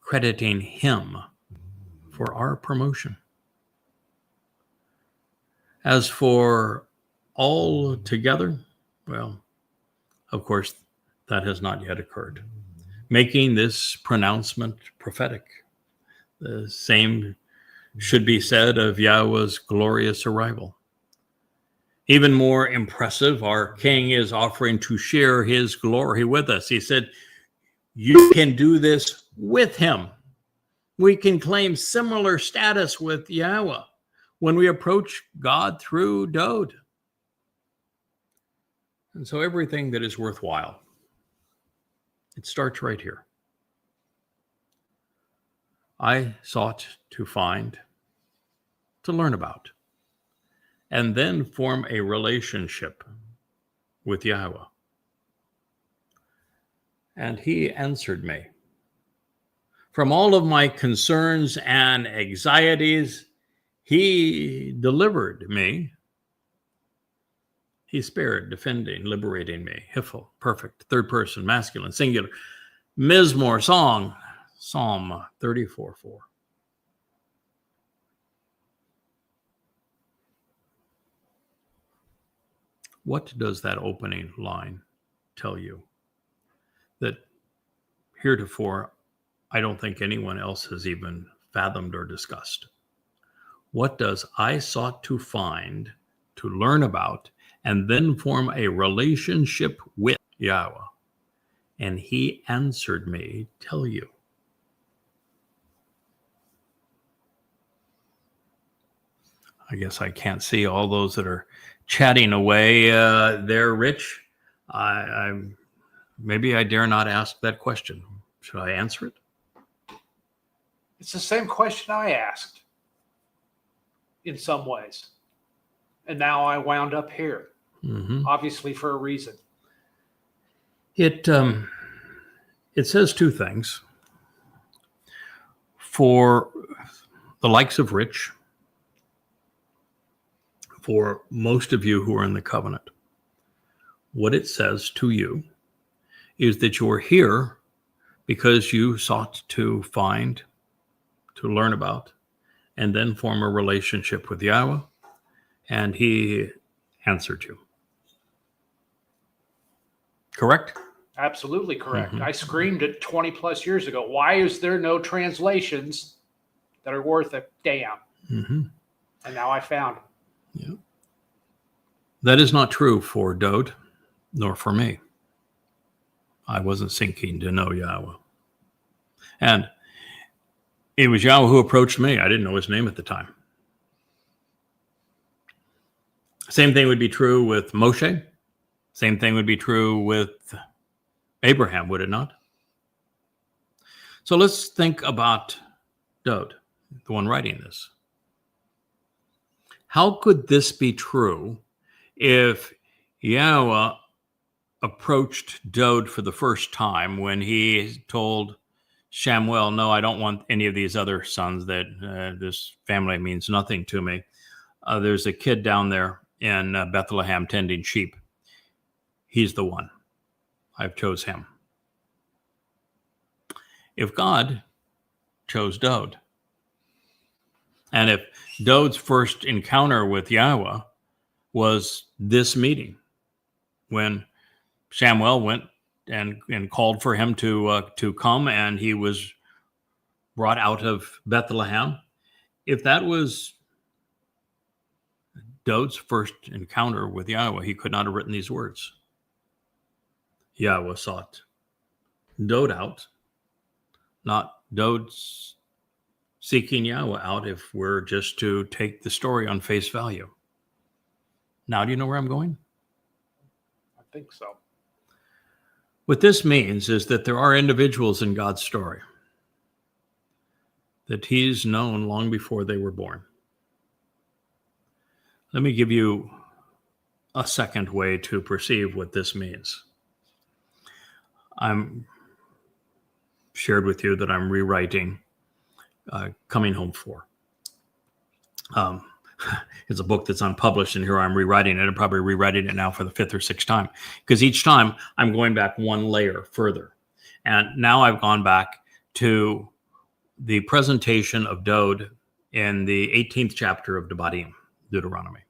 crediting him for our promotion. As for all together, well, of course, that has not yet occurred. Making this pronouncement prophetic. The same should be said of Yahweh's glorious arrival. Even more impressive, our King is offering to share his glory with us. He said, you can do this with him. We can claim similar status with YAHOWAH when we approach God through Dowd. And so everything that is worthwhile, it starts right here. I sought to find, to learn about, and then form a relationship with YAHOWAH. And he answered me. From all of my concerns and anxieties, he delivered me. He spared, defending, liberating me. Hiphil, perfect, third person, masculine, singular. Mizmowr, song, Psalm 34:4. What does that opening line tell you? That heretofore, I don't think anyone else has even fathomed or discussed. What does I sought to find, to learn about, and then form a relationship with YAHOWAH? And he answered me, tell you. I guess I can't see all those that are chatting away there, Rich. Maybe I dare not ask that question. Should I answer it? It's the same question I asked in some ways. And now I wound up here, obviously for a reason. It says two things. For the likes of Rich, for most of you who are in the covenant, what it says to you is that you're here because you sought to find, to learn about, and then form a relationship with YAHOWAH, and he answered you. Correct? Absolutely correct. I screamed it 20 plus years ago. Why is there no translations that are worth a damn? And now I found them. Yeah. That is not true for Dowd, nor for me. I wasn't seeking to know YAHOWAH. And it was YAHOWAH who approached me. I didn't know his name at the time. Same thing would be true with Moshe. Same thing would be true with Abraham, would it not? So let's think about Dowd, the one writing this. How could this be true if YAHOWAH approached Dowd for the first time when he told Shamuel, no, I don't want any of these other sons, that this family means nothing to me. There's a kid down there in Bethlehem tending sheep. He's the one. I've chose him. If God chose Dowd, and if Dowd's first encounter with YAHOWAH was this meeting, when Shamuel went and called for him to come, and he was brought out of Bethlehem, if that was Dowd's first encounter with YAHOWAH, he could not have written these words. YAHOWAH sought Dowd out, not Dowd's seeking YAHOWAH out, if we're just to take the story on face value. Now, do you know where I'm going? I think so. What this means is that there are individuals in God's story that he's known long before they were born. Let me give you a second way to perceive what this means. I'm shared with you that I'm rewriting ComingHome 4. It's a book that's unpublished, and here I'm rewriting it. I'm probably rewriting it now for the 5th or 6th time, because each time I'm going back one layer further. And now I've gone back to the presentation of Dowd in the 18th chapter of Deuteronomy.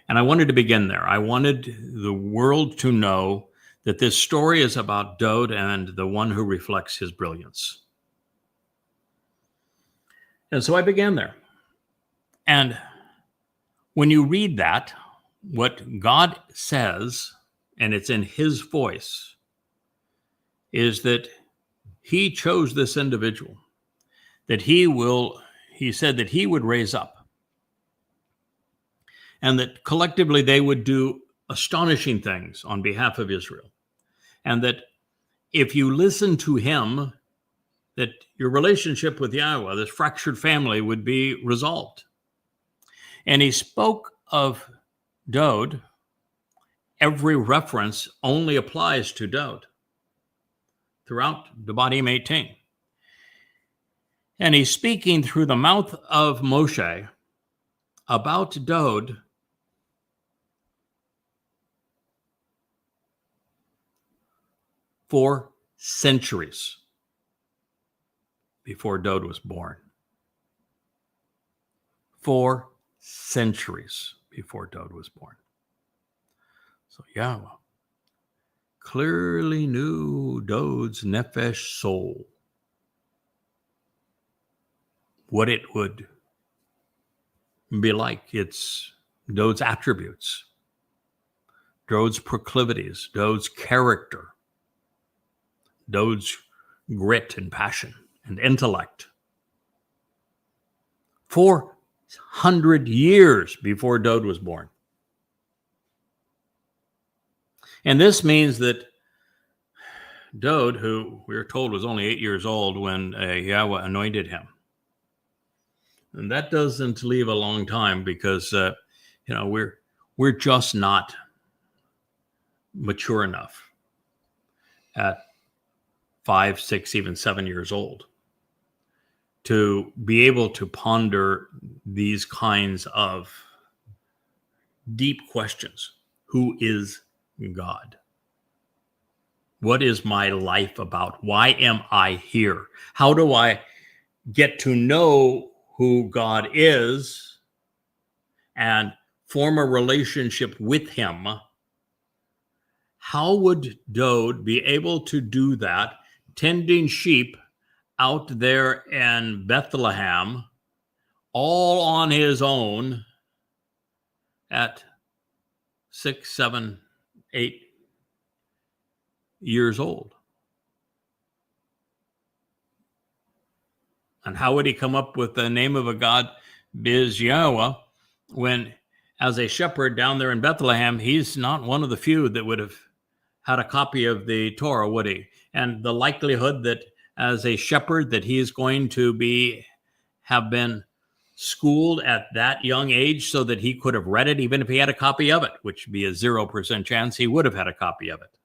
And I wanted to begin there. I wanted the world to know that this story is about Dowd and the one who reflects his brilliance. And so I began there. And when you read that, what God says, and it's in his voice, is that he chose this individual, that he said that he would raise up, and that collectively they would do astonishing things on behalf of Israel. And that if you listen to him, that your relationship with Yahweh, this fractured family, would be resolved. And he spoke of Dowd. Every reference only applies to Dowd throughout Devarim 18. And he's speaking through the mouth of Moshe about Dowd for centuries before Dowd was born. 4 centuries before Dowd was born. So Yahweh clearly knew Dowd's nefesh soul, what it would be like, its Dowd's attributes, Dowd's proclivities, Dowd's character, Dowd's grit and passion and intellect. 400 years before Dowd was born. And this means that Dowd, who we are told was only 8 years old when Yahweh anointed him, and that doesn't leave a long time because we're just not mature enough at 5, 6, even 7 years old to be able to ponder these kinds of deep questions. Who is God? What is my life about? Why am I here? How do I get to know who God is and form a relationship with him? How would Dowd be able to do that tending sheep out there in Bethlehem all on his own at 6, 7, 8 years old? And how would he come up with the name of a God, Biz Yahweh, when as a shepherd down there in Bethlehem, he's not one of the few that would have had a copy of the Torah, would he? And the likelihood that as a shepherd that he is going to have been schooled at that young age so that he could have read it, even if he had a copy of it, which would be a 0% chance he would have had a copy of it.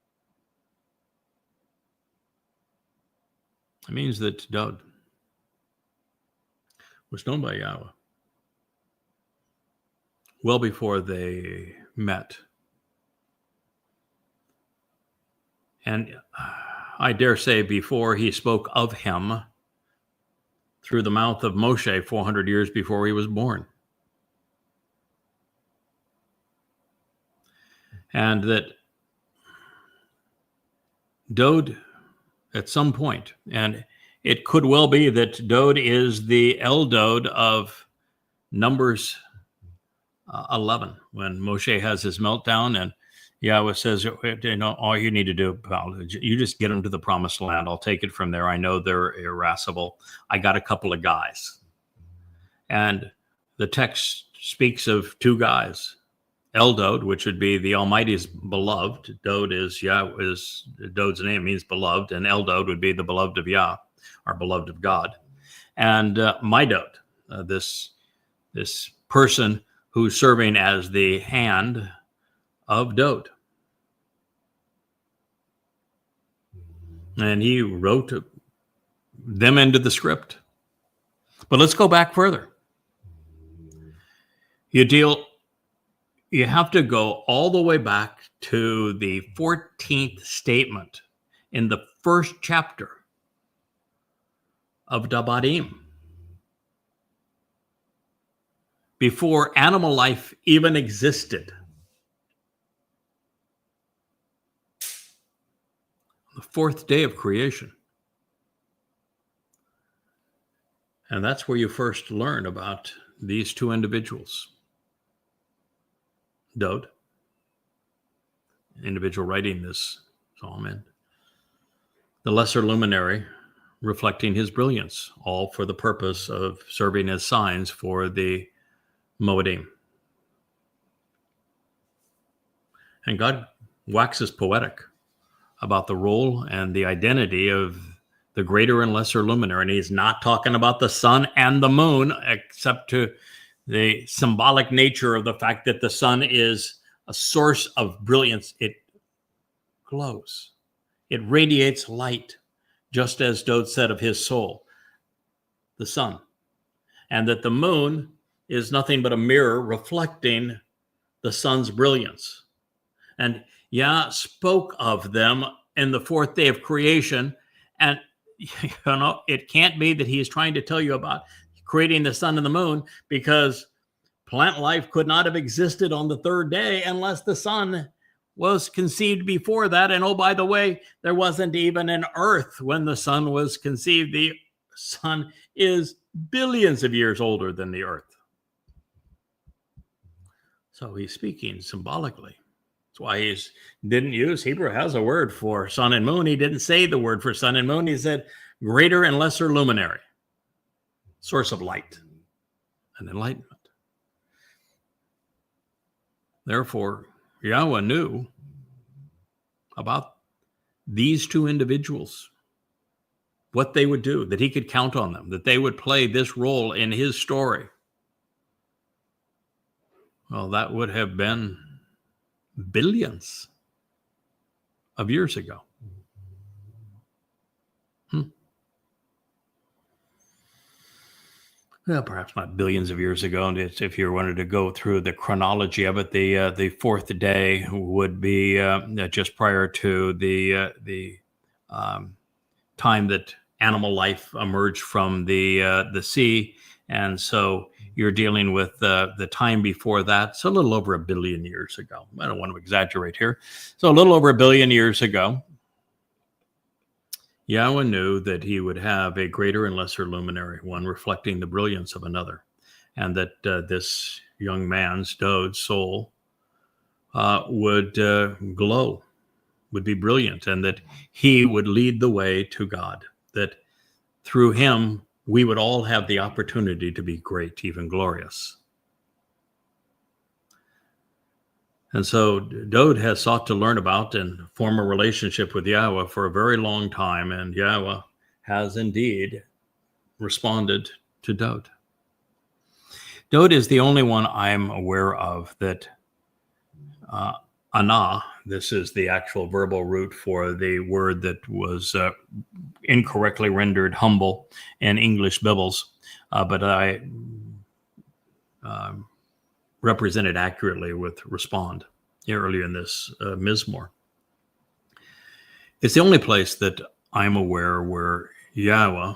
It means that Dowd was known by Yahweh well before they met. And I dare say before he spoke of him through the mouth of Moshe 400 years before he was born. And that Dowd at some point, and it could well be that Dowd is the Eldowd of Numbers 11, when Moshe has his meltdown and Yahweh says, all you need to do, you just get them to the promised land. I'll take it from there. I know they're irascible. I got a couple of guys. And the text speaks of 2 guys. Eldowd, which would be the Almighty's beloved. Dowd is Dowd's name means beloved, and Eldowd would be the beloved of Yah, or beloved of God. And my Dowd, this person who's serving as the hand of Dowd. And he wrote them into the script. But let's go back further. You have to go all the way back to the 14th statement in the first chapter of Devarim, before animal life even existed. The 4th day of creation. And that's where you first learn about these 2 individuals. Dowd, individual writing this psalm, and the lesser luminary reflecting his brilliance, all for the purpose of serving as signs for the Moedim. And God waxes poetic about the role and the identity of the greater and lesser luminary. And he's not talking about the sun and the moon, except to the symbolic nature of the fact that the sun is a source of brilliance. It glows. It radiates light, just as Dowd said of his soul, the sun. And that the moon is nothing but a mirror reflecting the sun's brilliance. And Yah spoke of them in the fourth day of creation. And it can't be that he is trying to tell you about creating the sun and the moon, because plant life could not have existed on the third day unless the sun was conceived before that. And oh, by the way, there wasn't even an earth when the sun was conceived. The sun is billions of years older than the earth. So he's speaking symbolically. That's why he didn't use, Hebrew has a word for sun and moon. He didn't say the word for sun and moon. He said greater and lesser luminary, source of light and enlightenment. Therefore, Yahweh knew about these two individuals, what they would do, that he could count on them, that they would play this role in his story. Well, that would have been billions of years ago. Well, perhaps not billions of years ago. And if you wanted to go through the chronology of it, the fourth day would be just prior to the time that animal life emerged from the sea, and so you're dealing with the time before that. So a little over 1 billion years ago. I don't want to exaggerate here. So a little over 1 billion years ago, Yahweh knew that he would have a greater and lesser luminary, one reflecting the brilliance of another, and that this young man's, Dowd's soul would glow, would be brilliant, and that he would lead the way to God, that through him we would all have the opportunity to be great, even glorious. And so Dowd has sought to learn about and form a relationship with Yahweh for a very long time, and Yahweh has indeed responded to Dowd. Dowd is the only one I'm aware of that Anah, this is the actual verbal root for the word that was incorrectly rendered humble in English Bibles, but I represented accurately with respond earlier in this Mizmowr. It's the only place that I'm aware where Yahweh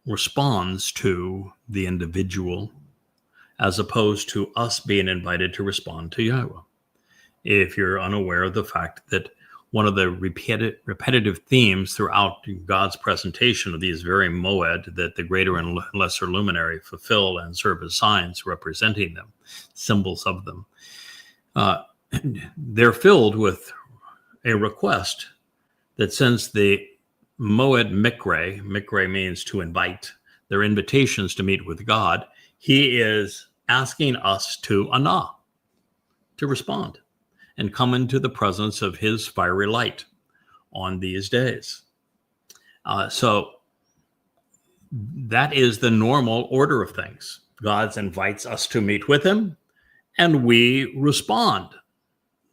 responds to the individual as opposed to us being invited to respond to Yahweh. If you're unaware of the fact that one of the repetitive themes throughout God's presentation of these very moed that the greater and lesser luminary fulfill and serve as signs representing them, symbols of them, they're filled with a request that since the moed mikre means to invite, their invitations to meet with God, he is asking us to anah, to respond and come into the presence of his fiery light on these days. So that is the normal order of things. God invites us to meet with him, and we respond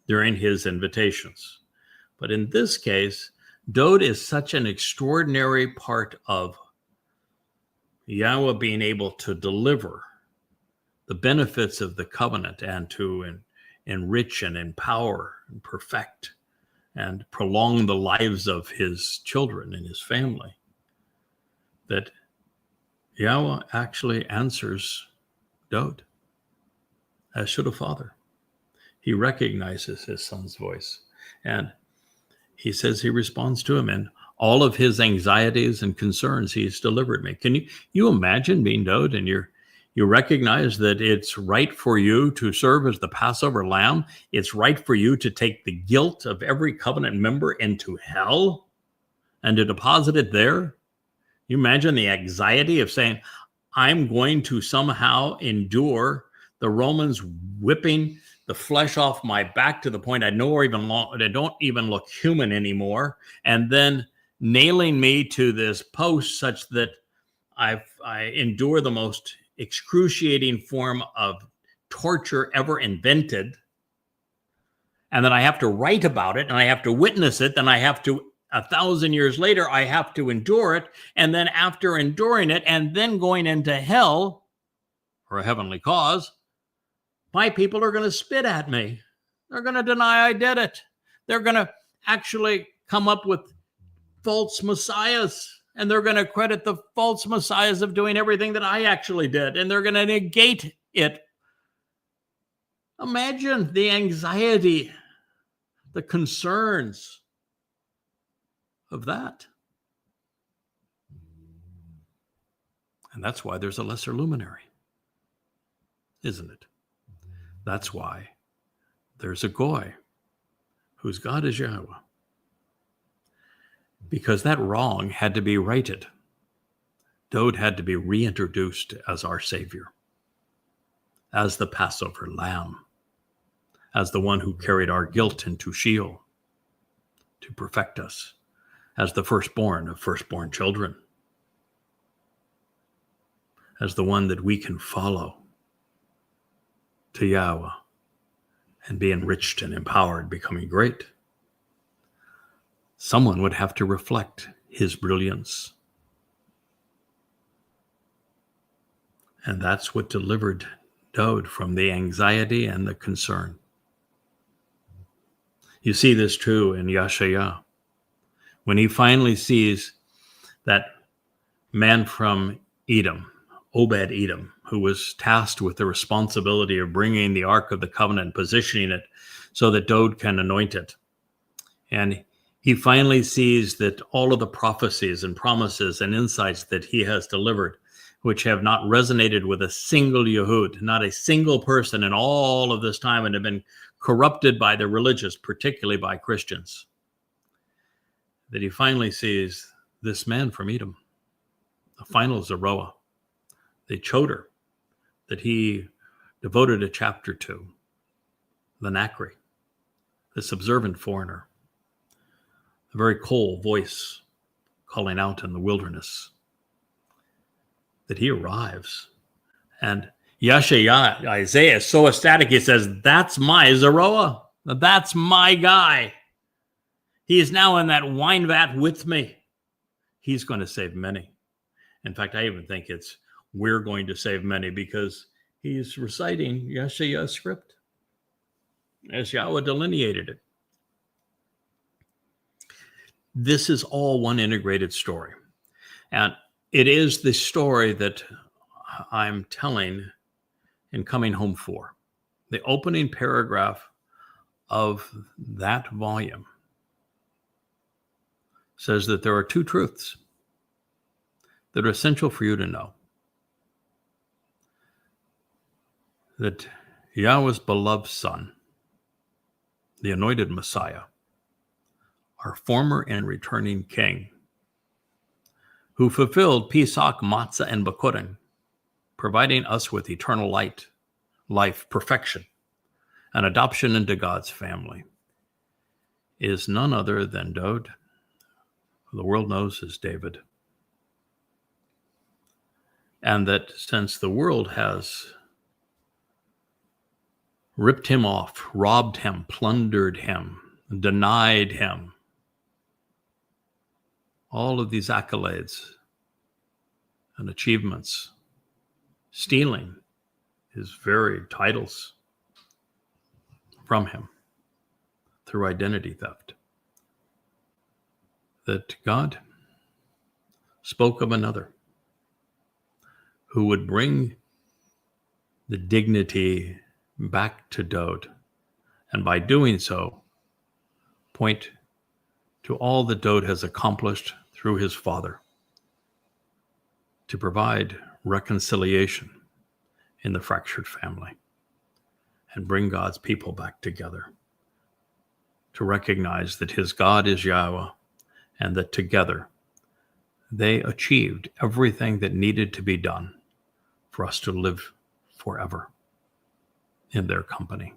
during his invitations. But in this case, Dowd is such an extraordinary part of Yahweh being able to deliver the benefits of the covenant and to enrich and empower and perfect and prolong the lives of his children and his family, that Yahweh actually answers Dowd, as should a father. He recognizes his son's voice, and he says he responds to him, and all of his anxieties and concerns he's delivered me. Can you imagine being Dowd and you recognize that it's right for you to serve as the Passover lamb. It's right for you to take the guilt of every covenant member into hell and to deposit it there. You imagine the anxiety of saying, I'm going to somehow endure the Romans whipping the flesh off my back to the point I don't even look human anymore. And then nailing me to this post such that I endure the most excruciating form of torture ever invented. And then I have to write about it, and I have to witness it, and I have to, 1,000 years later, I have to endure it. And then after enduring it and then going into hell for a heavenly cause, my people are going to spit at me. They're going to deny I did it. They're going to actually come up with false messiahs, and they're going to credit the false messiahs of doing everything that I actually did, and they're going to negate it. Imagine the anxiety, the concerns of that. And that's why there's a lesser luminary, isn't it? That's why there's a Goy whose God is YAHOWAH. Because that wrong had to be righted. Dowd had to be reintroduced as our Savior, as the Passover lamb, as the one who carried our guilt into Sheol to perfect us, as the firstborn of firstborn children, as the one that we can follow to YAHOWAH and be enriched and empowered, becoming great. Someone would have to reflect his brilliance. And that's what delivered Dowd from the anxiety and the concern. You see this too in Yasha'yah. When he finally sees that man from Edom, Obed-Edom, who was tasked with the responsibility of bringing the Ark of the Covenant, positioning it so that Dowd can anoint it. And he finally sees that all of the prophecies and promises and insights that he has delivered, which have not resonated with a single Yehud, not a single person in all of this time, and have been corrupted by the religious, particularly by Christians, that he finally sees this man from Edom, the final Zarowa, the Choter that he devoted a chapter to, the Nakry, this observant foreigner, a very cold voice calling out in the wilderness, that he arrives. And Yasha'yah, Isaiah, is so ecstatic, he says, that's my Zarowa. That's my guy. He is now in that wine vat with me. He's going to save many. In fact, I even think it's we're going to save many, because he's reciting Yasha'yah's script as Yahweh delineated it. This is all one integrated story. And it is the story that I'm telling in Coming Home 4. The opening paragraph of that volume says that there are two truths that are essential for you to know. That Yahweh's beloved Son, the anointed Messiah, our former and returning King, who fulfilled Pesach, Matzah, and Bikuwrym, providing us with eternal light, life, perfection, and adoption into God's family, is none other than Dowd, who the world knows as David. And that since the world has ripped him off, robbed him, plundered him, denied him all of these accolades and achievements, stealing his very titles from him through identity theft, that God spoke of another who would bring the dignity back to Dowd, and by doing so, point to all that Dowd has accomplished through his father to provide reconciliation in the fractured family and bring God's people back together, to recognize that his God is YAHOWAH, and that together they achieved everything that needed to be done for us to live forever in their company.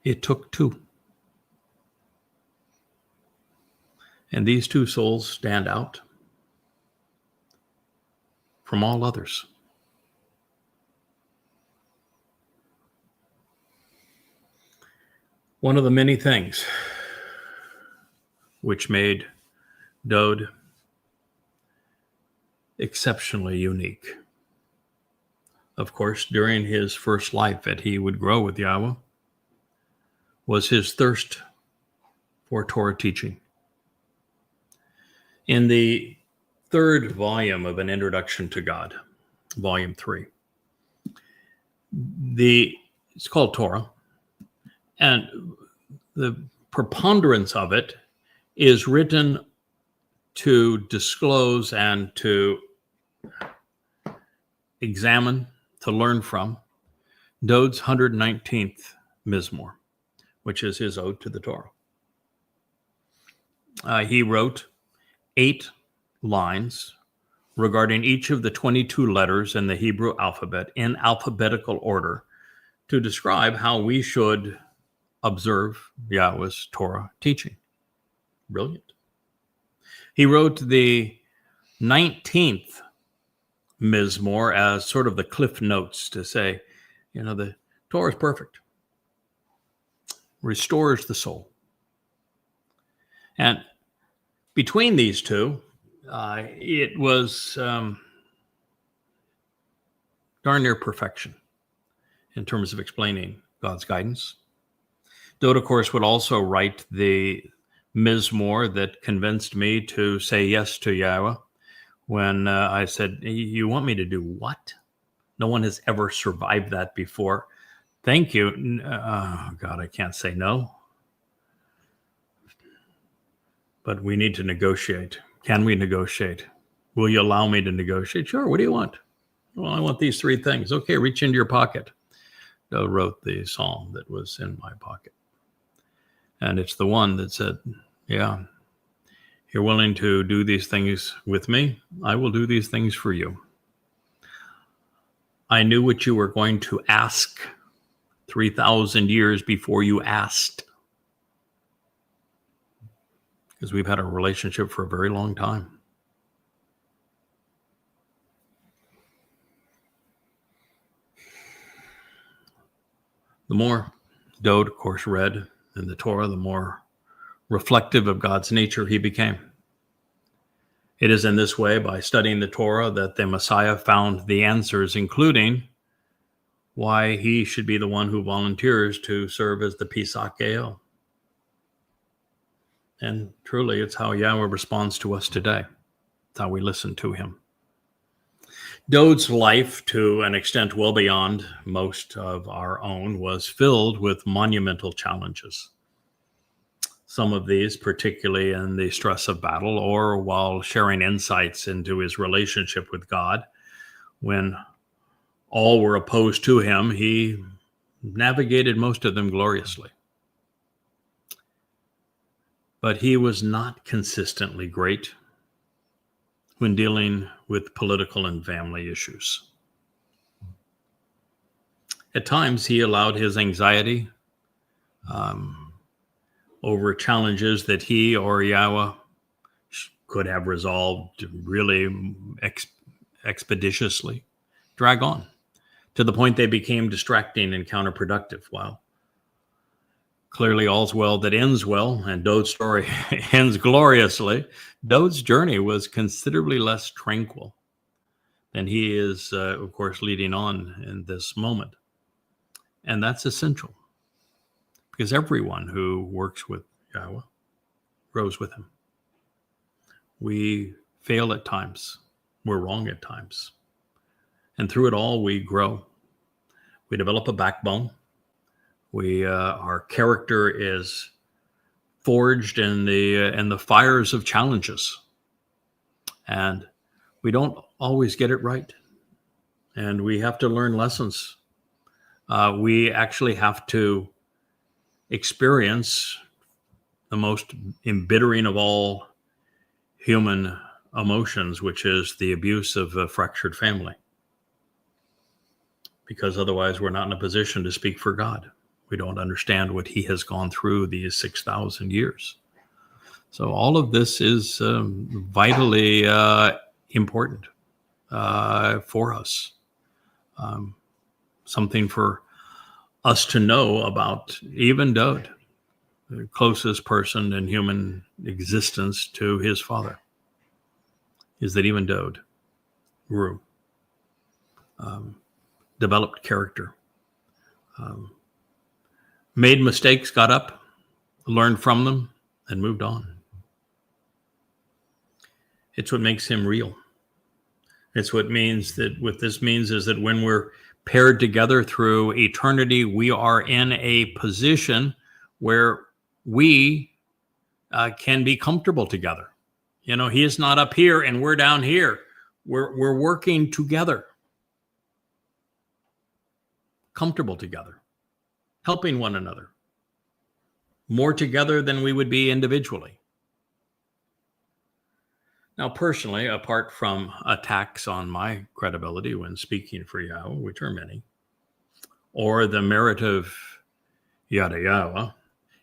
It took two. And these two souls stand out from all others. One of the many things which made Dowd exceptionally unique, of course, during his first life that he would grow with Yahweh, was his thirst for Torah teaching. In the third volume of An Introduction to God, volume 3, it's called Torah, and the preponderance of it is written to disclose and to examine, to learn from Dowd's 119th Mizmowr, which is his ode to the Torah. He wrote 8 lines regarding each of the 22 letters in the Hebrew alphabet in alphabetical order to describe how we should observe Yahweh's Torah teaching. Brilliant. He wrote the 19th Mizmowr as sort of the cliff notes to say, the Torah is perfect, restores the soul. And between these two, it was darn near perfection in terms of explaining God's guidance. Dowd, of course, would also write the Mizmowr that convinced me to say yes to Yahweh when I said, you want me to do what? No one has ever survived that before. Thank you. Oh, God, I can't say no. But we need to negotiate. Can we negotiate? Will you allow me to negotiate? Sure. What do you want? Well, I want these 3 things. Okay, reach into your pocket. Dowd wrote the psalm that was in my pocket. And it's the one that said, yeah, you're willing to do these things with me. I will do these things for you. I knew what you were going to ask 3,000 years before you asked. Because we've had a relationship for a very long time. The more Dowd, of course, read in the Torah, the more reflective of God's nature he became. It is in this way, by studying the Torah, that the Messiah found the answers, including why he should be the one who volunteers to serve as the Pesach Gael. And truly, it's how Yahweh responds to us today. It's how we listen to him. Dowd's life, to an extent well beyond most of our own, was filled with monumental challenges. Some of these, particularly in the stress of battle or while sharing insights into his relationship with God, when all were opposed to him, he navigated most of them gloriously. But he was not consistently great when dealing with political and family issues. At times, he allowed his anxiety over challenges that he or Yahweh could have resolved really expeditiously drag on to the point they became distracting and counterproductive. While clearly all's well that ends well, and Dowd's story ends gloriously, Dowd's journey was considerably less tranquil than he is, of course, leading on in this moment. And that's essential, because everyone who works with Yahweh grows with him. We fail at times. We're wrong at times. And through it all, we grow. We develop a backbone. Our character is forged in the fires of challenges. And we don't always get it right. And we have to learn lessons. We actually have to experience the most embittering of all human emotions, which is the abuse of a fractured family. Because otherwise we're not in a position to speak for God. We don't understand what he has gone through these 6,000 years. So all of this is vitally important for us. Something for us to know about even Dowd, the closest person in human existence to his father, is that even Dowd grew, developed character, made mistakes, got up, learned from them, and moved on. It's what makes him real. It's what means that what this means is that when we're paired together through eternity, we are in a position where we can be comfortable together. You know, he is not up here and we're down here. We're working together, comfortable together, helping one another, more together than we would be individually. Now, personally, apart from attacks on my credibility when speaking for YAHOWAH, which are many, or the merit of YadaYahowah,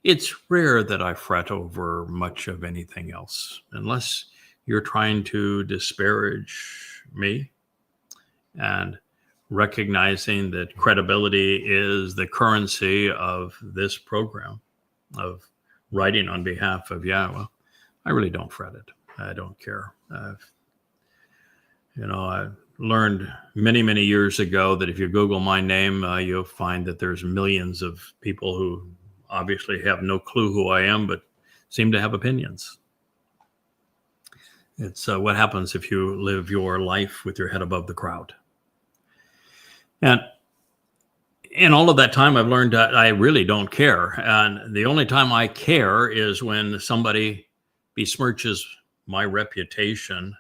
it's rare that I fret over much of anything else, unless you're trying to disparage me and recognizing that credibility is the currency of this program, of writing on behalf of YAHOWAH. I really don't fret it. I don't care. I learned many, many years ago that if you Google my name, you'll find that there's millions of people who obviously have no clue who I am, but seem to have opinions. It's what happens if you live your life with your head above the crowd. And in all of that time, I've learned that I really don't care. And the only time I care is when somebody besmirches my reputation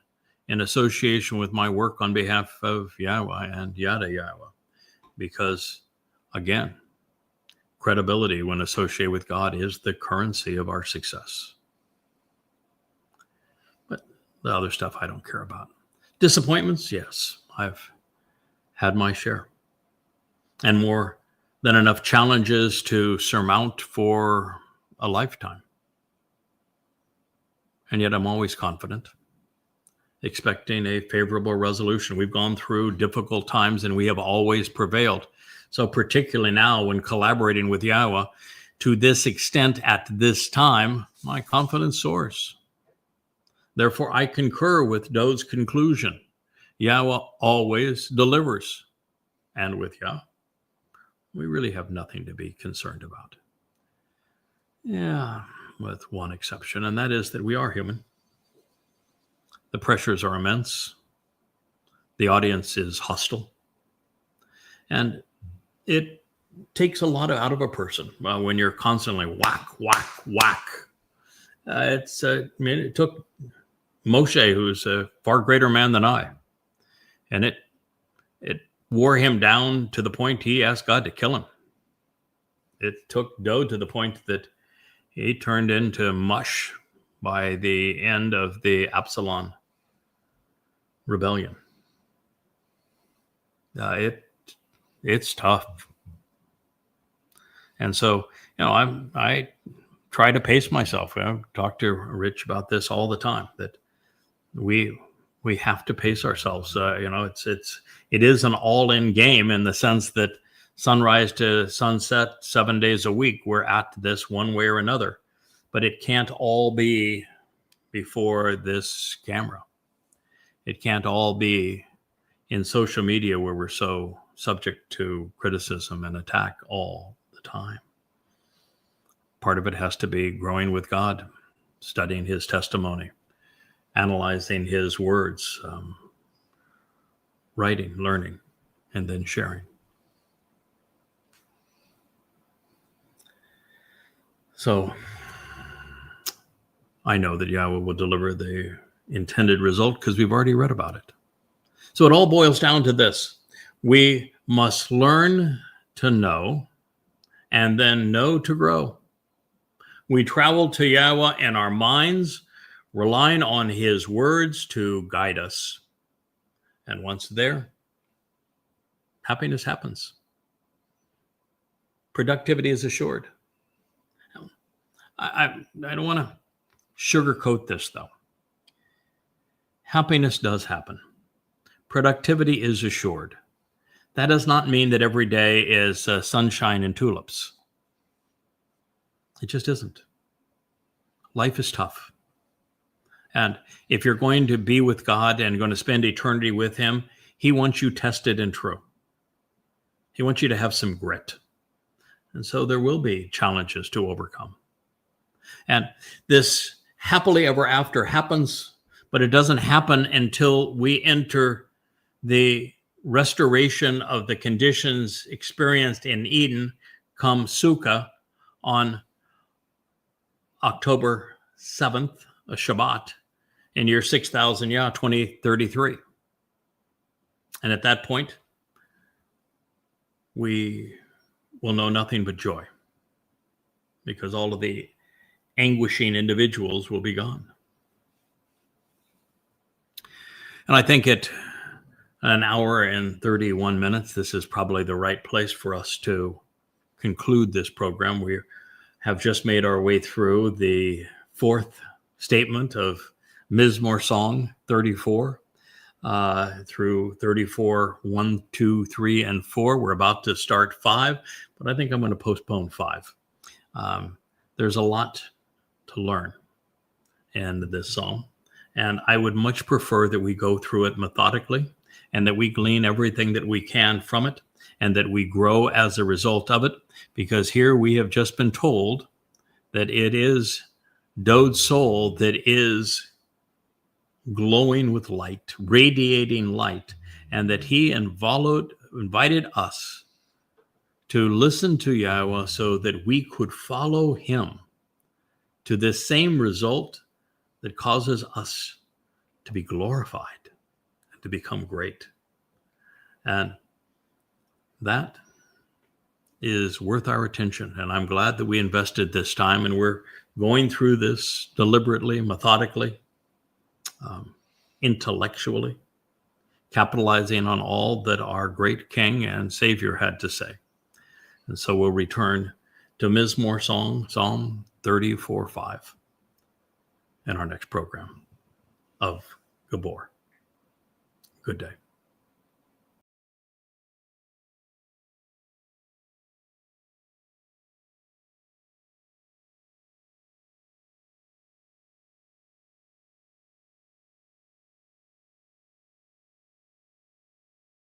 in association with my work on behalf of YAHOWAH and YadaYahowah. Because, again, credibility when associated with God is the currency of our success. But the other stuff I don't care about. Disappointments, yes, I've had my share. And more than enough challenges to surmount for a lifetime. And yet I'm always confident, expecting a favorable resolution. We've gone through difficult times and we have always prevailed. So particularly now when collaborating with YAHOWAH, to this extent at this time, my confidence soars. Therefore, I concur with Dowd's conclusion. YAHOWAH always delivers. And with YAH, we really have nothing to be concerned about. Yeah, with one exception, and that is that we are human. The pressures are immense. The audience is hostile. And it takes a lot out of a person when you're constantly whack, whack, whack. It took Moshe, who's a far greater man than I, and it wore him down to the point he asked God to kill him. It took Dowd to the point that he turned into mush by the end of the Absalom rebellion. It's tough. And so, I try to pace myself. I talk to Rich about this all the time, that we have to pace ourselves. It is an all-in game in the sense that sunrise to sunset, 7 days a week, we're at this one way or another. But it can't all be before this camera. It can't all be in social media where we're so subject to criticism and attack all the time. Part of it has to be growing with God, studying his testimony, analyzing his words, writing, learning, and then sharing. So I know that YAHOWAH will deliver the intended result because we've already read about it. So it all boils down to this. We must learn to know and then know to grow. We travel to YAHOWAH in our minds, relying on his words to guide us. And once there, happiness happens. Productivity is assured. I don't want to sugarcoat this, though. Happiness does happen. Productivity is assured. That does not mean that every day is sunshine and tulips. It just isn't. Life is tough. And if you're going to be with God and going to spend eternity with him, he wants you tested and true. He wants you to have some grit. And so there will be challenges to overcome. And this happily ever after happens, but it doesn't happen until we enter the restoration of the conditions experienced in Eden come Sukah on October 7th, a Shabbat, in year 6000 YAH 2033. And at that point, we will know nothing but joy, because all of the anguishing individuals will be gone. And I think at an hour and 31 minutes, this is probably the right place for us to conclude this program. We have just made our way through the fourth statement of Mizmowr song 34 through 34, 1, 2, 3, and 4. We're about to start 5, but I think I'm going to postpone 5. There's a lot to learn in this song, and I would much prefer that we go through it methodically and that we glean everything that we can from it and that we grow as a result of it, because here we have just been told that it is Dowd's soul that is glowing with light, radiating light, and that he invited us to listen to YAHOWAH so that we could follow him to this same result that causes us to be glorified and to become great. And that is worth our attention. And I'm glad that we invested this time, and we're going through this deliberately, methodically, intellectually, capitalizing on all that our great King and Savior had to say. And so we'll return to Mizmowr song, Psalm 34:5, in our next program of Gibowr. Good day.